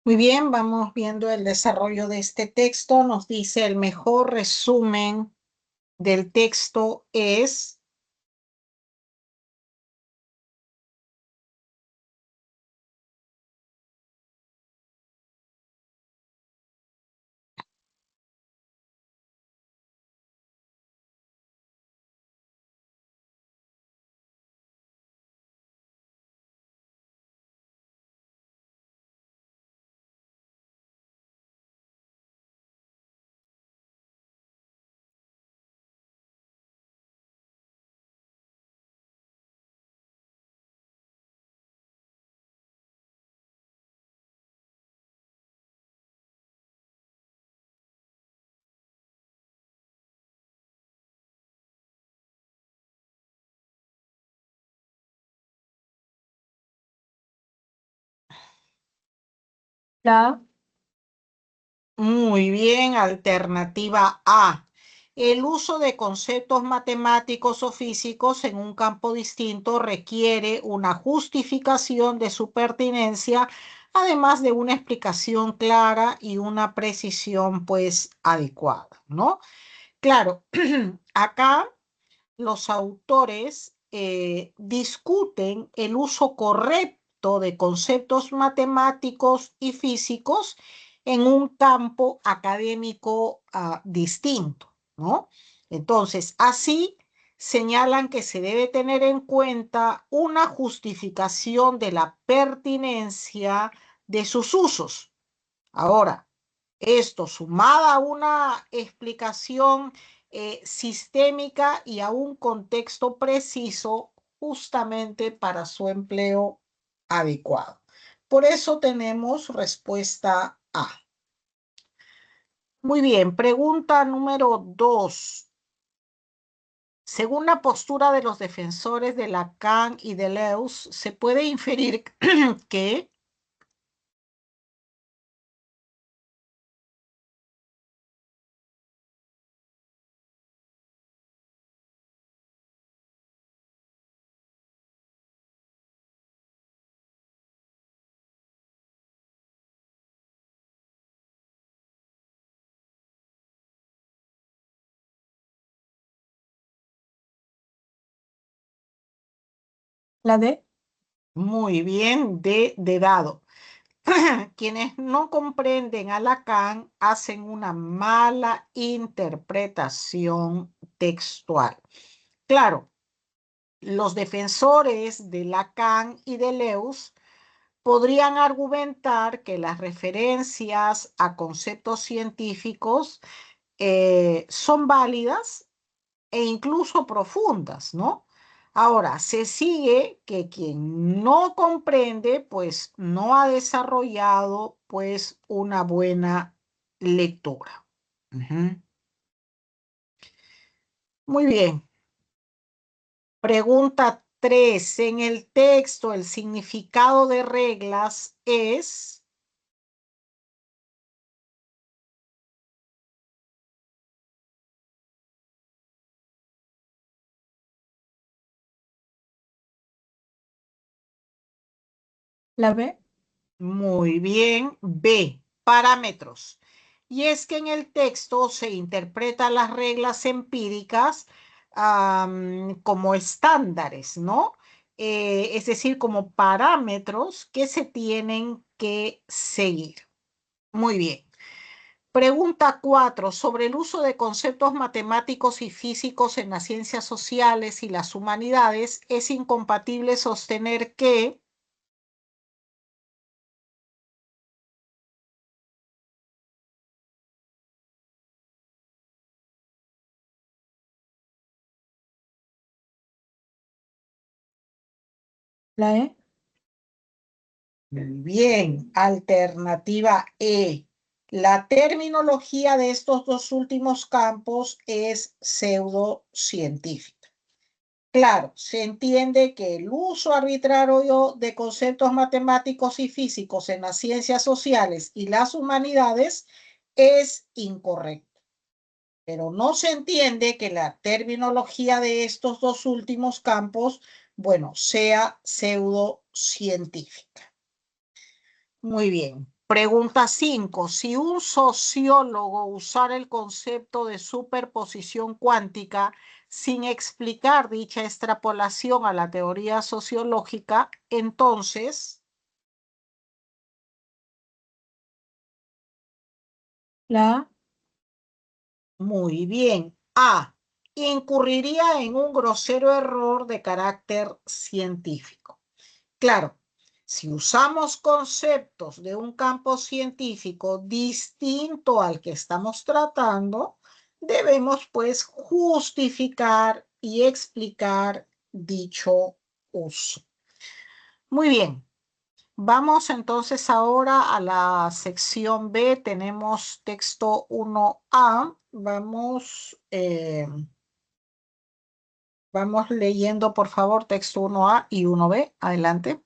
S1: Muy bien, vamos viendo el desarrollo de este texto. Nos dice el mejor resumen del texto es...
S2: La,
S1: Muy bien, alternativa A. El uso de conceptos matemáticos o físicos en un campo distinto requiere una justificación de su pertinencia, además de una explicación clara y una precisión, pues, adecuada, ¿no? Claro, acá los autores discuten el uso correcto de conceptos matemáticos y físicos en un campo académico distinto, ¿no? Entonces, así señalan que se debe tener en cuenta una justificación de la pertinencia de sus usos. Ahora, esto sumada a una explicación sistémica y a un contexto preciso justamente para su empleo adecuado. Por eso tenemos respuesta A. Muy bien, pregunta número 2. Según la postura de los defensores de Lacan y Deleuze, se puede inferir que
S2: la D.
S1: muy bien de dado. Quienes no comprenden a Lacan hacen una mala interpretación textual. Claro, los defensores de Lacan y de Deleuze podrían argumentar que las referencias a conceptos científicos son válidas e incluso profundas, ¿no? Ahora, se sigue que quien no comprende, pues no ha desarrollado, pues, una buena lectura. Ujú. Muy bien. Pregunta 3. En el texto, el significado de reglas es...
S2: La B.
S1: Muy bien. B, parámetros. Y es que en el texto se interpretan las reglas empíricas como estándares, ¿no? Es decir, como parámetros que se tienen que seguir. Muy bien. Pregunta 4. Sobre el uso de conceptos matemáticos y físicos en las ciencias sociales y las humanidades, es incompatible sostener que...
S2: La E.
S1: Muy bien, alternativa E. La terminología de estos dos últimos campos es pseudocientífica. Claro, se entiende que el uso arbitrario de conceptos matemáticos y físicos en las ciencias sociales y las humanidades es incorrecto, pero no se entiende que la terminología de estos dos últimos campos, bueno, sea pseudocientífica. Muy bien. Pregunta 5. Si un sociólogo usara el concepto de superposición cuántica sin explicar dicha extrapolación a la teoría sociológica, entonces,
S2: La
S1: muy bien. A. Incurriría en un grosero error de carácter científico. Claro, si usamos conceptos de un campo científico distinto al que estamos tratando, debemos pues justificar y explicar dicho uso. Muy bien, vamos entonces ahora a la sección B. Tenemos texto 1A. Vamos leyendo, por favor, texto 1A y 1B. Adelante.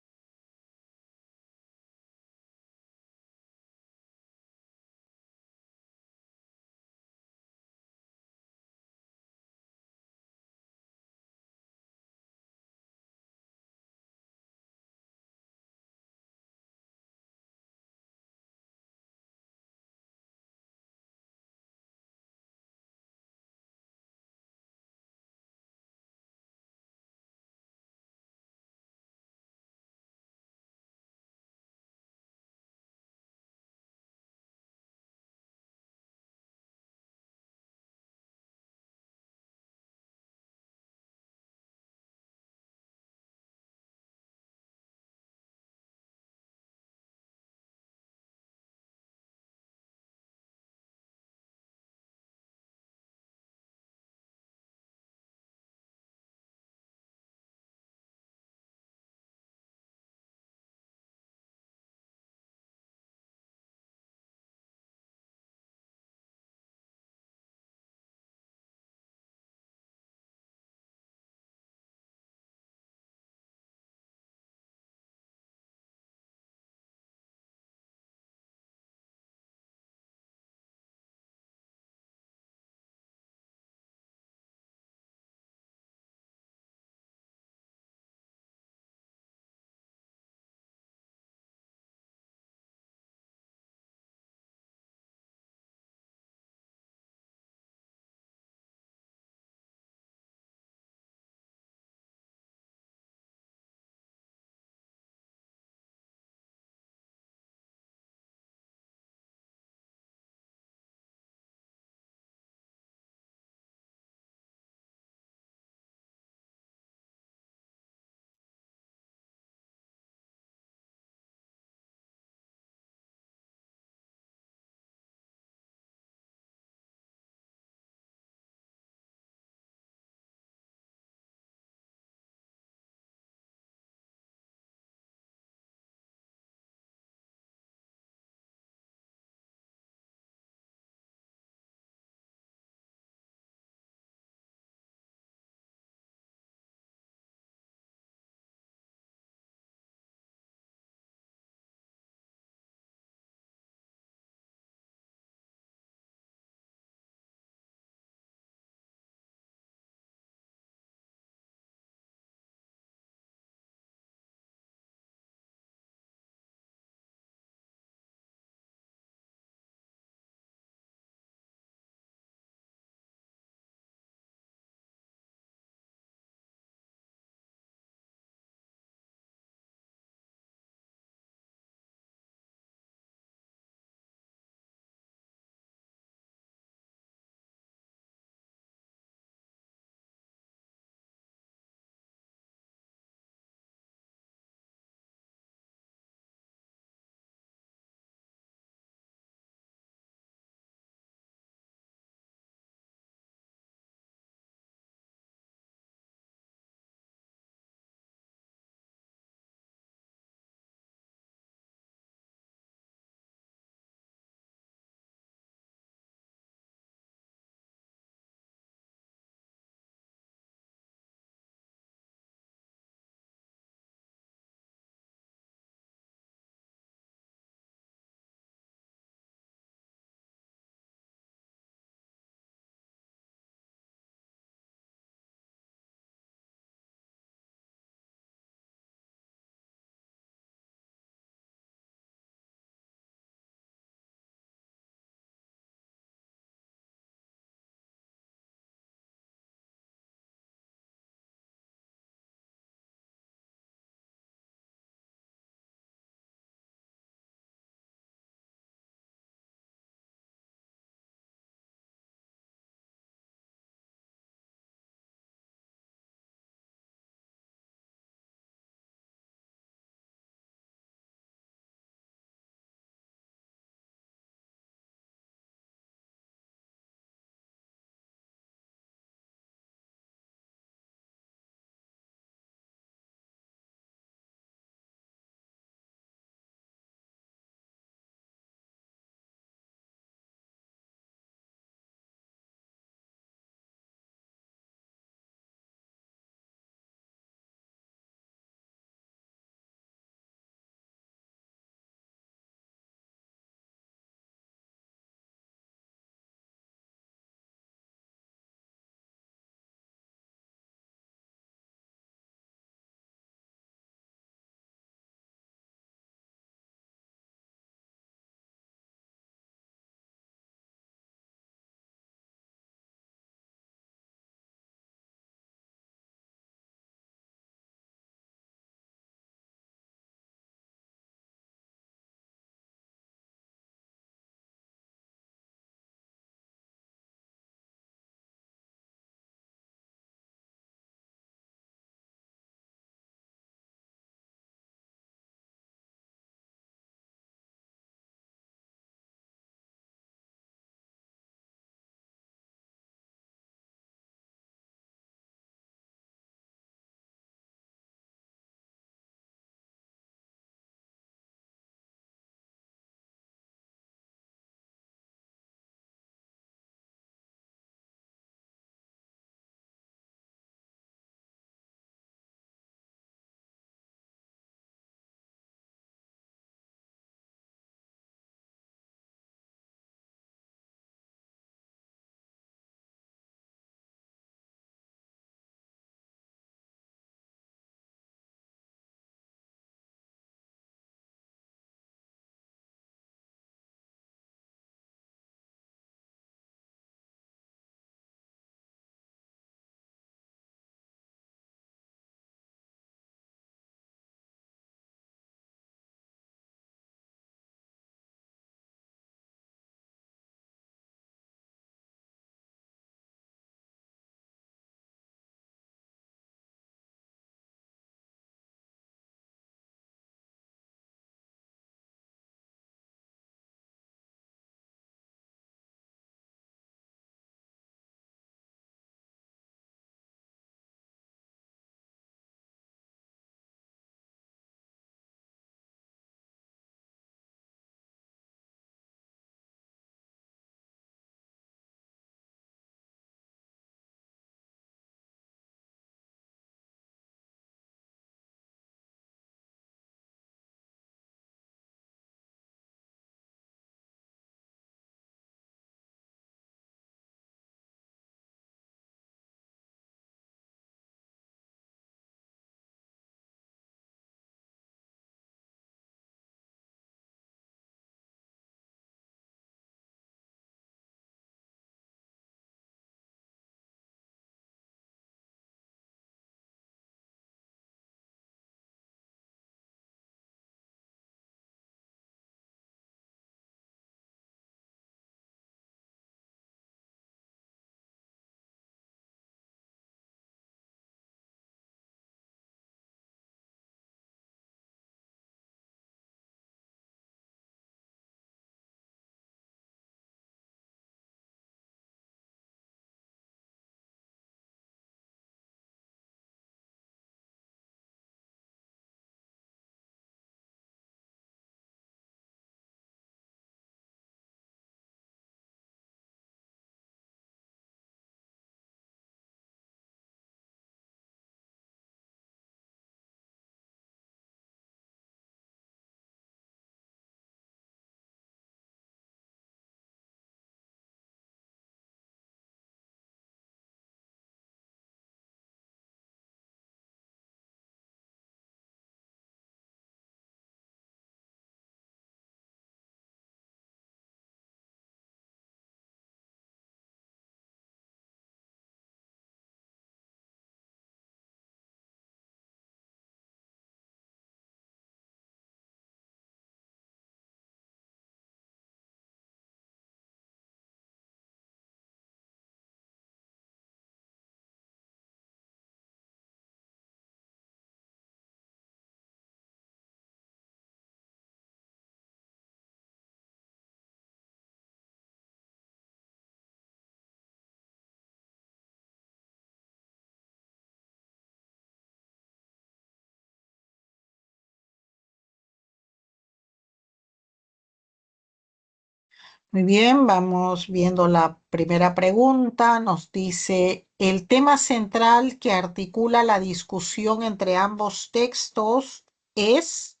S1: Muy bien, vamos viendo la primera pregunta. Nos dice, el tema central que articula la discusión entre ambos textos es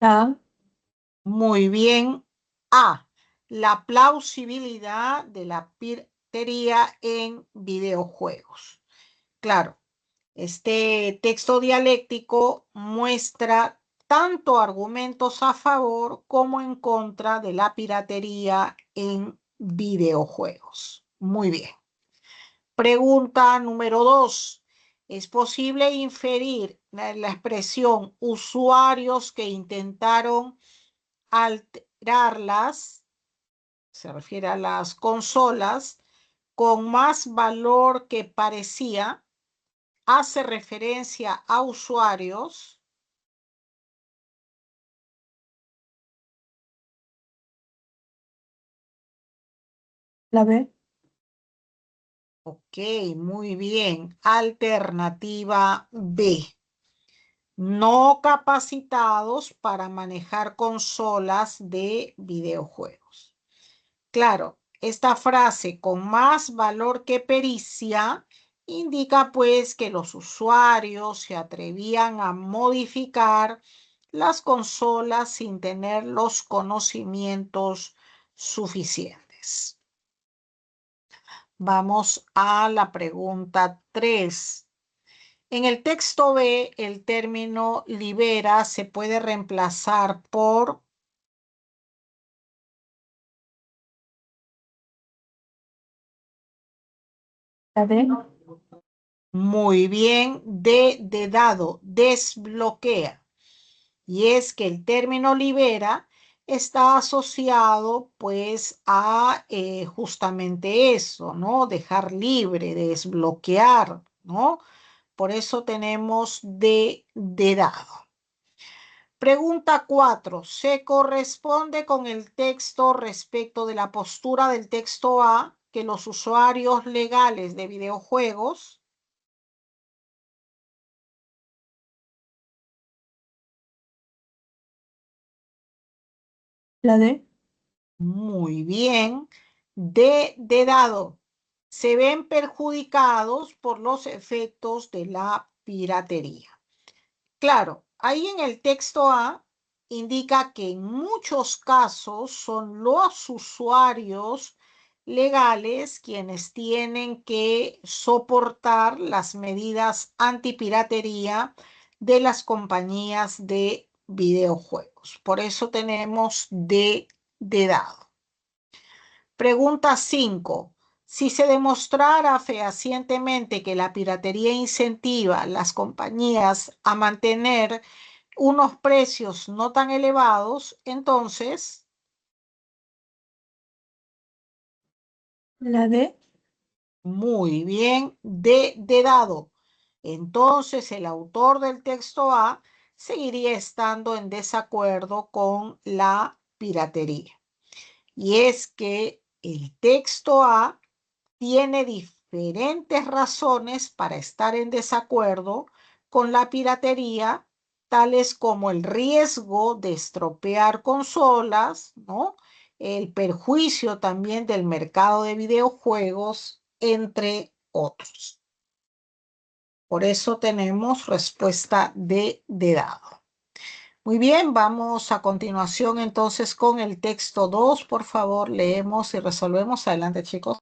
S2: La,
S1: muy bien. A, la plausibilidad de la piratería en videojuegos. Claro, este texto dialéctico muestra tanto argumentos a favor como en contra de la piratería en videojuegos. Muy bien. Pregunta número 2. ¿Es posible inferir la expresión usuarios que intentaron alterarlas, se refiere a las consolas, con más valor que parecía, hace referencia a usuarios?
S2: la B,
S1: Ok, muy bien. Alternativa B. No capacitados para manejar consolas de videojuegos. Claro, esta frase con más valor que pericia indica pues que los usuarios se atrevían a modificar las consolas sin tener los conocimientos suficientes. Vamos a la pregunta 3. En el texto B, el término libera se puede reemplazar por
S2: la D,
S1: muy bien de dado, desbloquea. Y es que el término libera está asociado pues a justamente eso, ¿no? Dejar libre, desbloquear, ¿no? Por eso tenemos de dado. Pregunta 4. ¿Se corresponde con el texto respecto de la postura del texto A que los usuarios legales de videojuegos?
S2: la D,
S1: Muy bien. De dado. Se ven perjudicados por los efectos de la piratería. Claro, ahí en el texto A indica que en muchos casos son los usuarios legales quienes tienen de soportar las medidas antipiratería de las compañías de videojuegos. Por eso tenemos de dado. Pregunta 5. Si se demostrara fehacientemente que la piratería incentiva a las compañías a mantener unos precios no tan elevados, entonces,
S2: la D,
S1: muy bien, de dado. Entonces, el autor del texto A seguiría estando en desacuerdo con la piratería. Y es que el texto A tiene diferentes razones para estar en desacuerdo con la piratería, tales como el riesgo de estropear consolas, ¿no? El perjuicio también del mercado de videojuegos, entre otros. Por eso tenemos respuesta de dado. Muy bien, vamos a continuación entonces con el texto 2. Por favor, leemos y resolvemos. Adelante, chicos.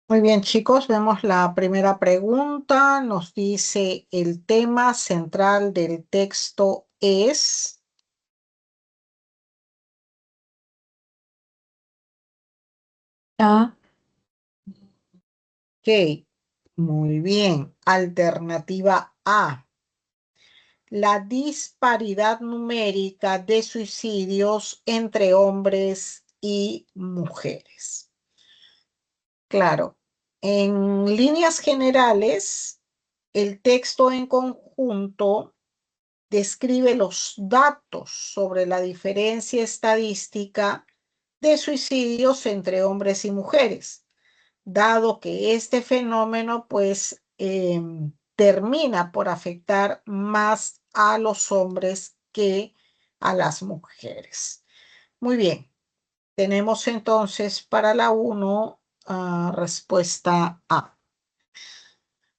S1: Muy bien, chicos, vemos la primera pregunta. Nos dice, el tema central del texto es...
S2: La,
S1: Ok, muy bien. Alternativa A. La disparidad numérica de suicidios entre hombres y mujeres. Claro, en líneas generales, el texto en conjunto describe los datos sobre la diferencia estadística de suicidios entre hombres y mujeres, dado que este fenómeno pues termina por afectar más a los hombres que a las mujeres. Muy bien, tenemos entonces para la 1 respuesta A.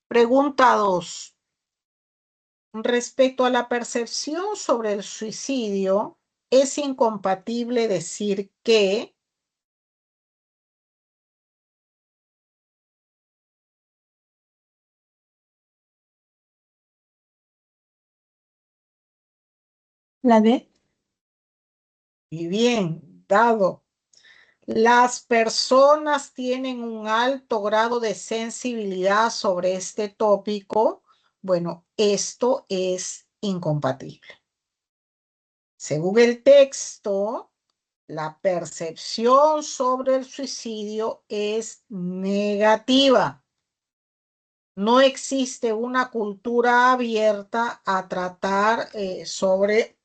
S1: Pregunta 2. Respecto a la percepción sobre el suicidio, es incompatible decir que
S2: la D,
S1: y bien, dado las personas tienen un alto grado de sensibilidad sobre este tópico, bueno, esto es incompatible. Según el texto, la percepción sobre el suicidio es negativa. No existe una cultura abierta a tratar sobre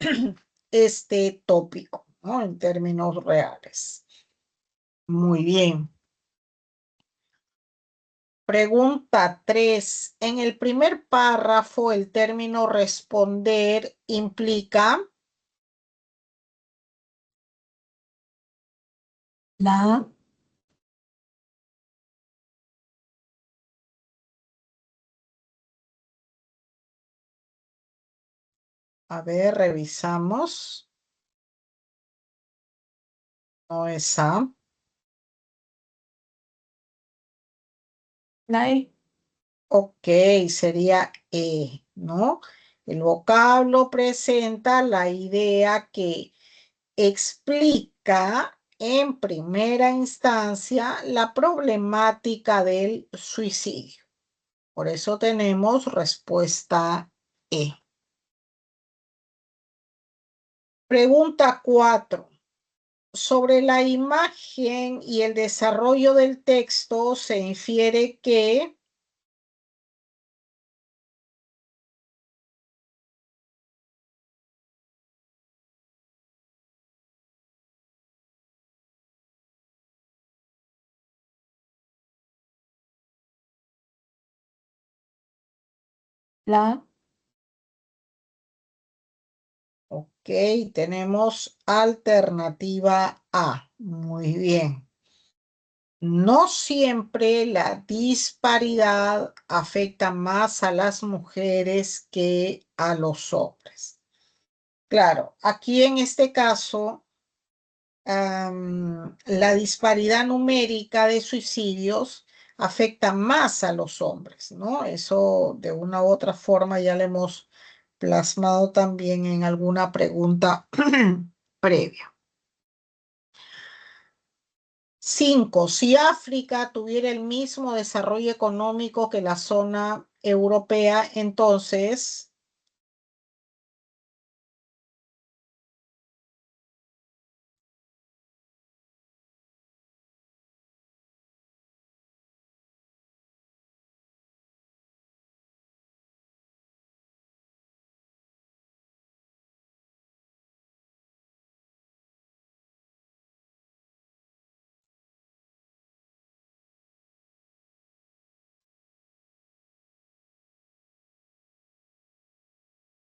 S1: este tópico, ¿no? En términos reales. Muy bien. Pregunta 3. En el primer párrafo, el término responder implica,
S2: la,
S1: a ver, revisamos. No es A.
S2: la E,
S1: Ok, sería E, ¿no? El vocablo presenta la idea que explica en primera instancia la problemática del suicidio. Por eso tenemos respuesta E. Pregunta 4. Sobre la imagen y el desarrollo del texto se infiere que,
S2: la,
S1: ok, tenemos alternativa A. Muy bien. No siempre la disparidad afecta más a las mujeres que a los hombres. Claro, aquí en este caso, la disparidad numérica de suicidios afecta más a los hombres, ¿no? Eso de una u otra forma ya lo hemos plasmado también en alguna pregunta previa. 5. Si África tuviera el mismo desarrollo económico que la zona europea, entonces,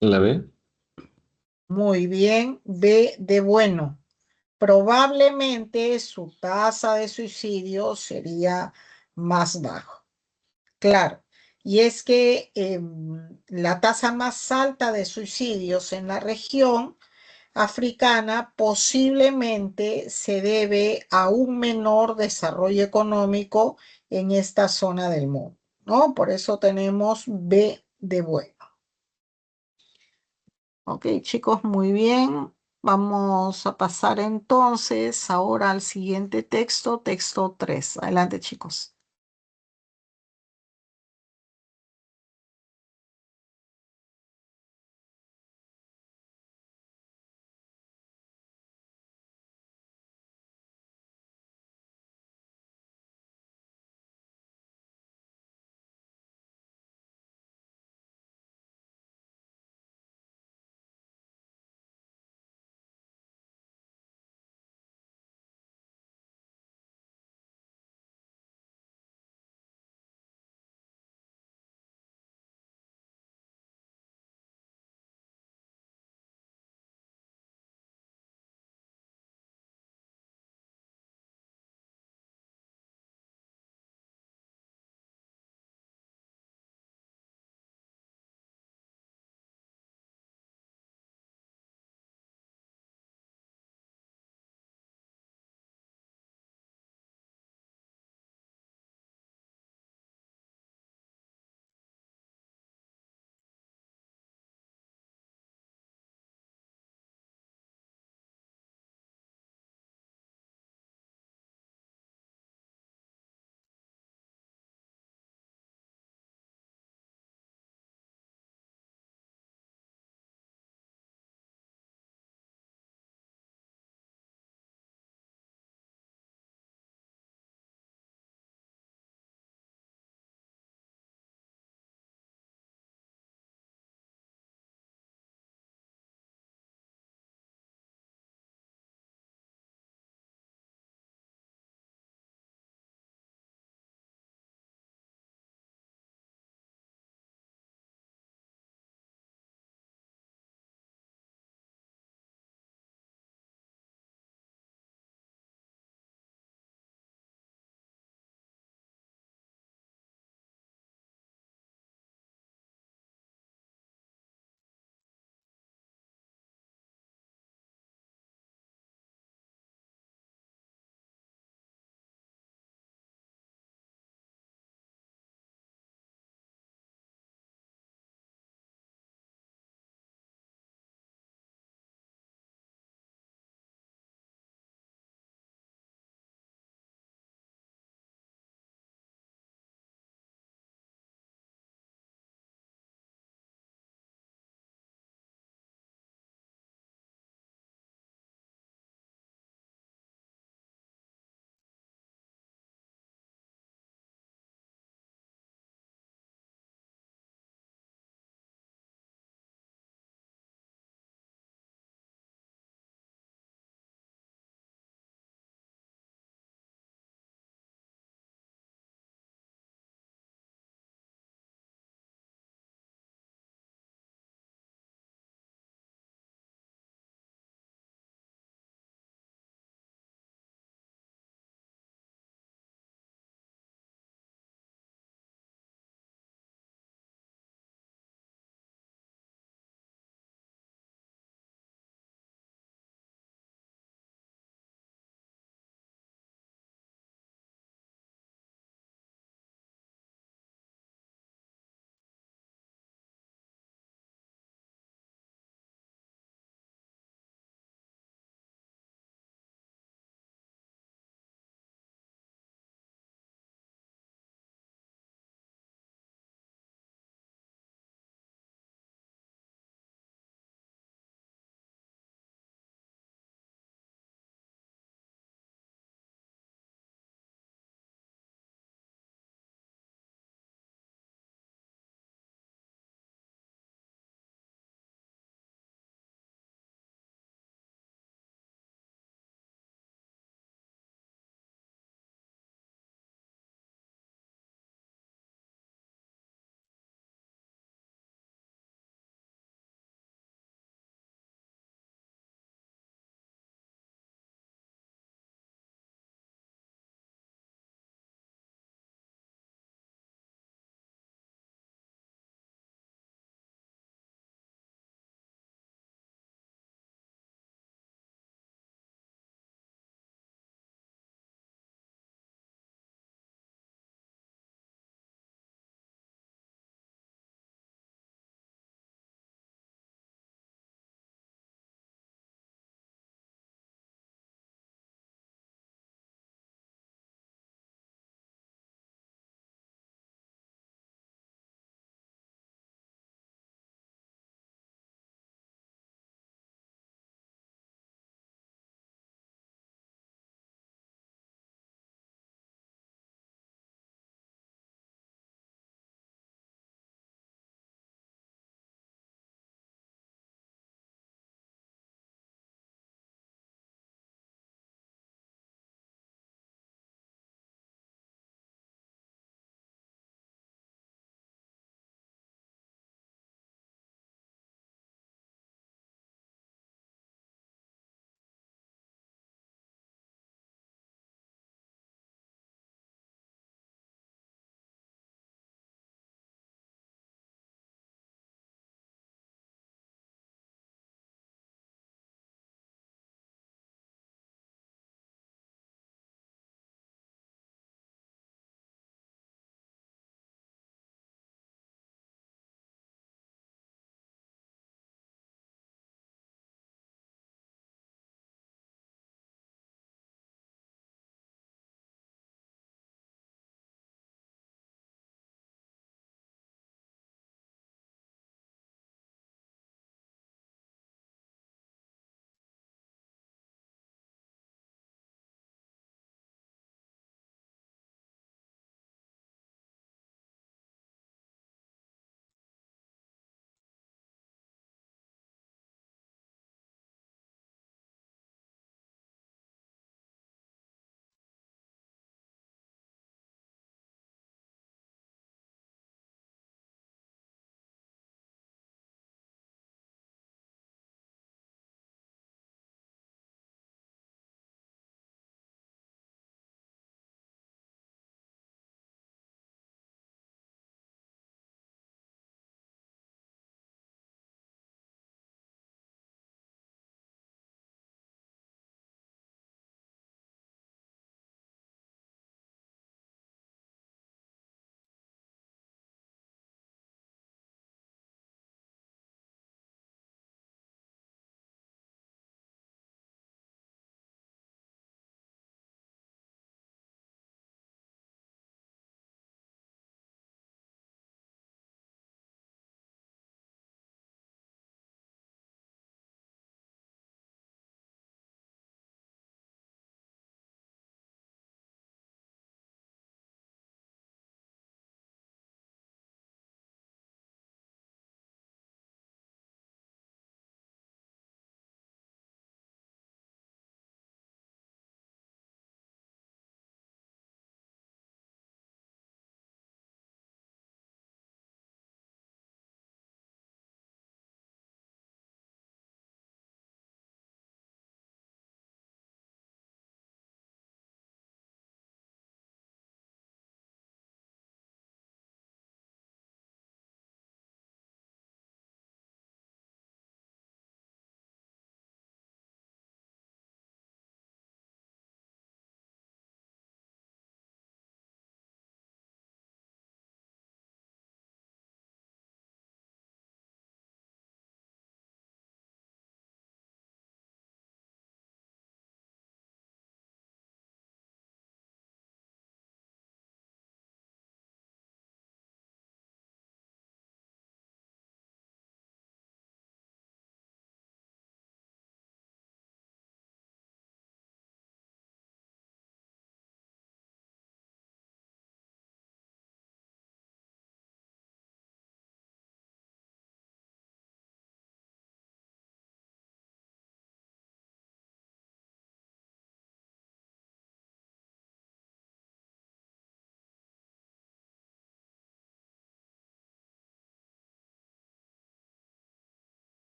S3: ¿La B?
S1: muy bien, B de bueno. Probablemente su tasa de suicidio sería más baja. Claro, y es que la tasa más alta de suicidios en la región africana posiblemente se debe a un menor desarrollo económico en esta zona del mundo, ¿no? Por eso tenemos B de bueno. Ok, chicos, muy bien. Vamos a pasar entonces ahora al siguiente texto, texto 3. Adelante, chicos.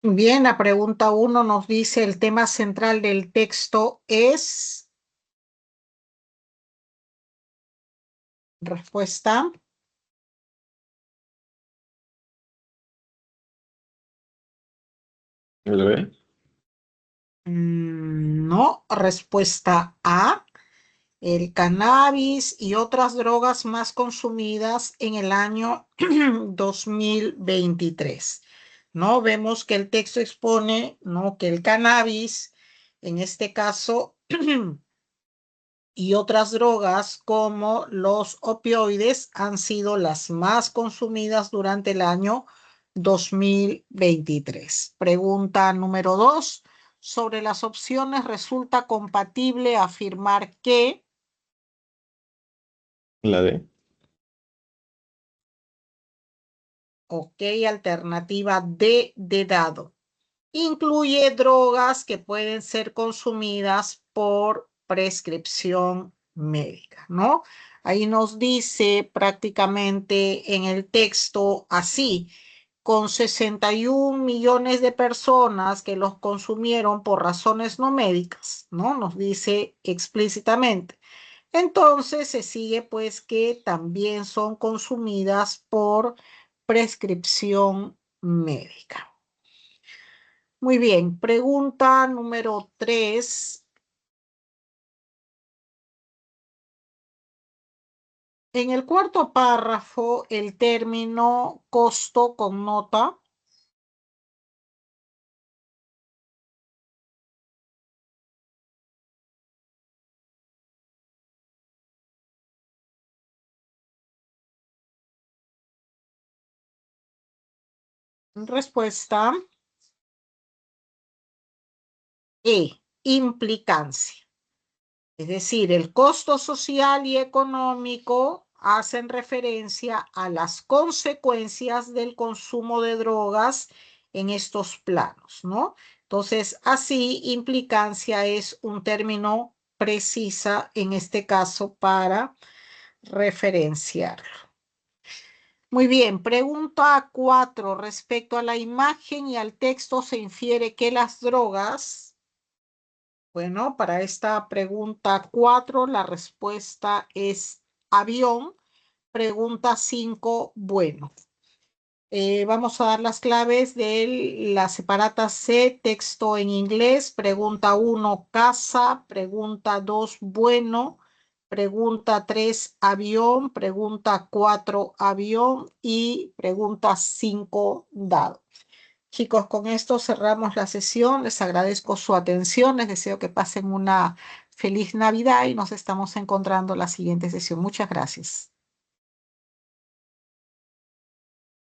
S1: Bien, la pregunta 1 nos dice el tema central del texto es respuesta.
S3: ¿La B?
S1: No, respuesta A. El cannabis y otras drogas más consumidas en el año 2023. ¿No? Vemos que el texto expone, ¿no?, que el cannabis, en este caso, y otras drogas como los opioides han sido las más consumidas durante el año 2023. Pregunta número 2. Sobre las opciones, ¿resulta compatible afirmar que?
S3: La D.
S1: Ok, alternativa D de dado. Incluye drogas que pueden ser consumidas por prescripción médica, ¿no? Ahí nos dice prácticamente en el texto así, con 61 millones de personas que los consumieron por razones no médicas, ¿no? Nos dice explícitamente. Entonces se sigue pues que también son consumidas por prescripción médica. Muy bien, pregunta número 3. En el cuarto párrafo, el término costo connota respuesta E, implicancia. Es decir, el costo social y económico hacen referencia a las consecuencias del consumo de drogas en estos planos, ¿no? Entonces, así, implicancia es un término precisa en este caso para referenciarlo. Muy bien, pregunta 4. Respecto a la imagen y al texto se infiere que las drogas. Bueno, para esta pregunta 4, la respuesta es avión. Pregunta 5, bueno. Vamos a dar las claves de la separata C, texto en inglés. Pregunta 1, casa. Pregunta 2, bueno. Pregunta 3, avión. Pregunta 4, avión. Y pregunta 5, dado. Chicos, con esto cerramos la sesión. Les agradezco su atención. Les deseo que pasen una feliz Navidad y nos estamos encontrando en la siguiente sesión. Muchas gracias.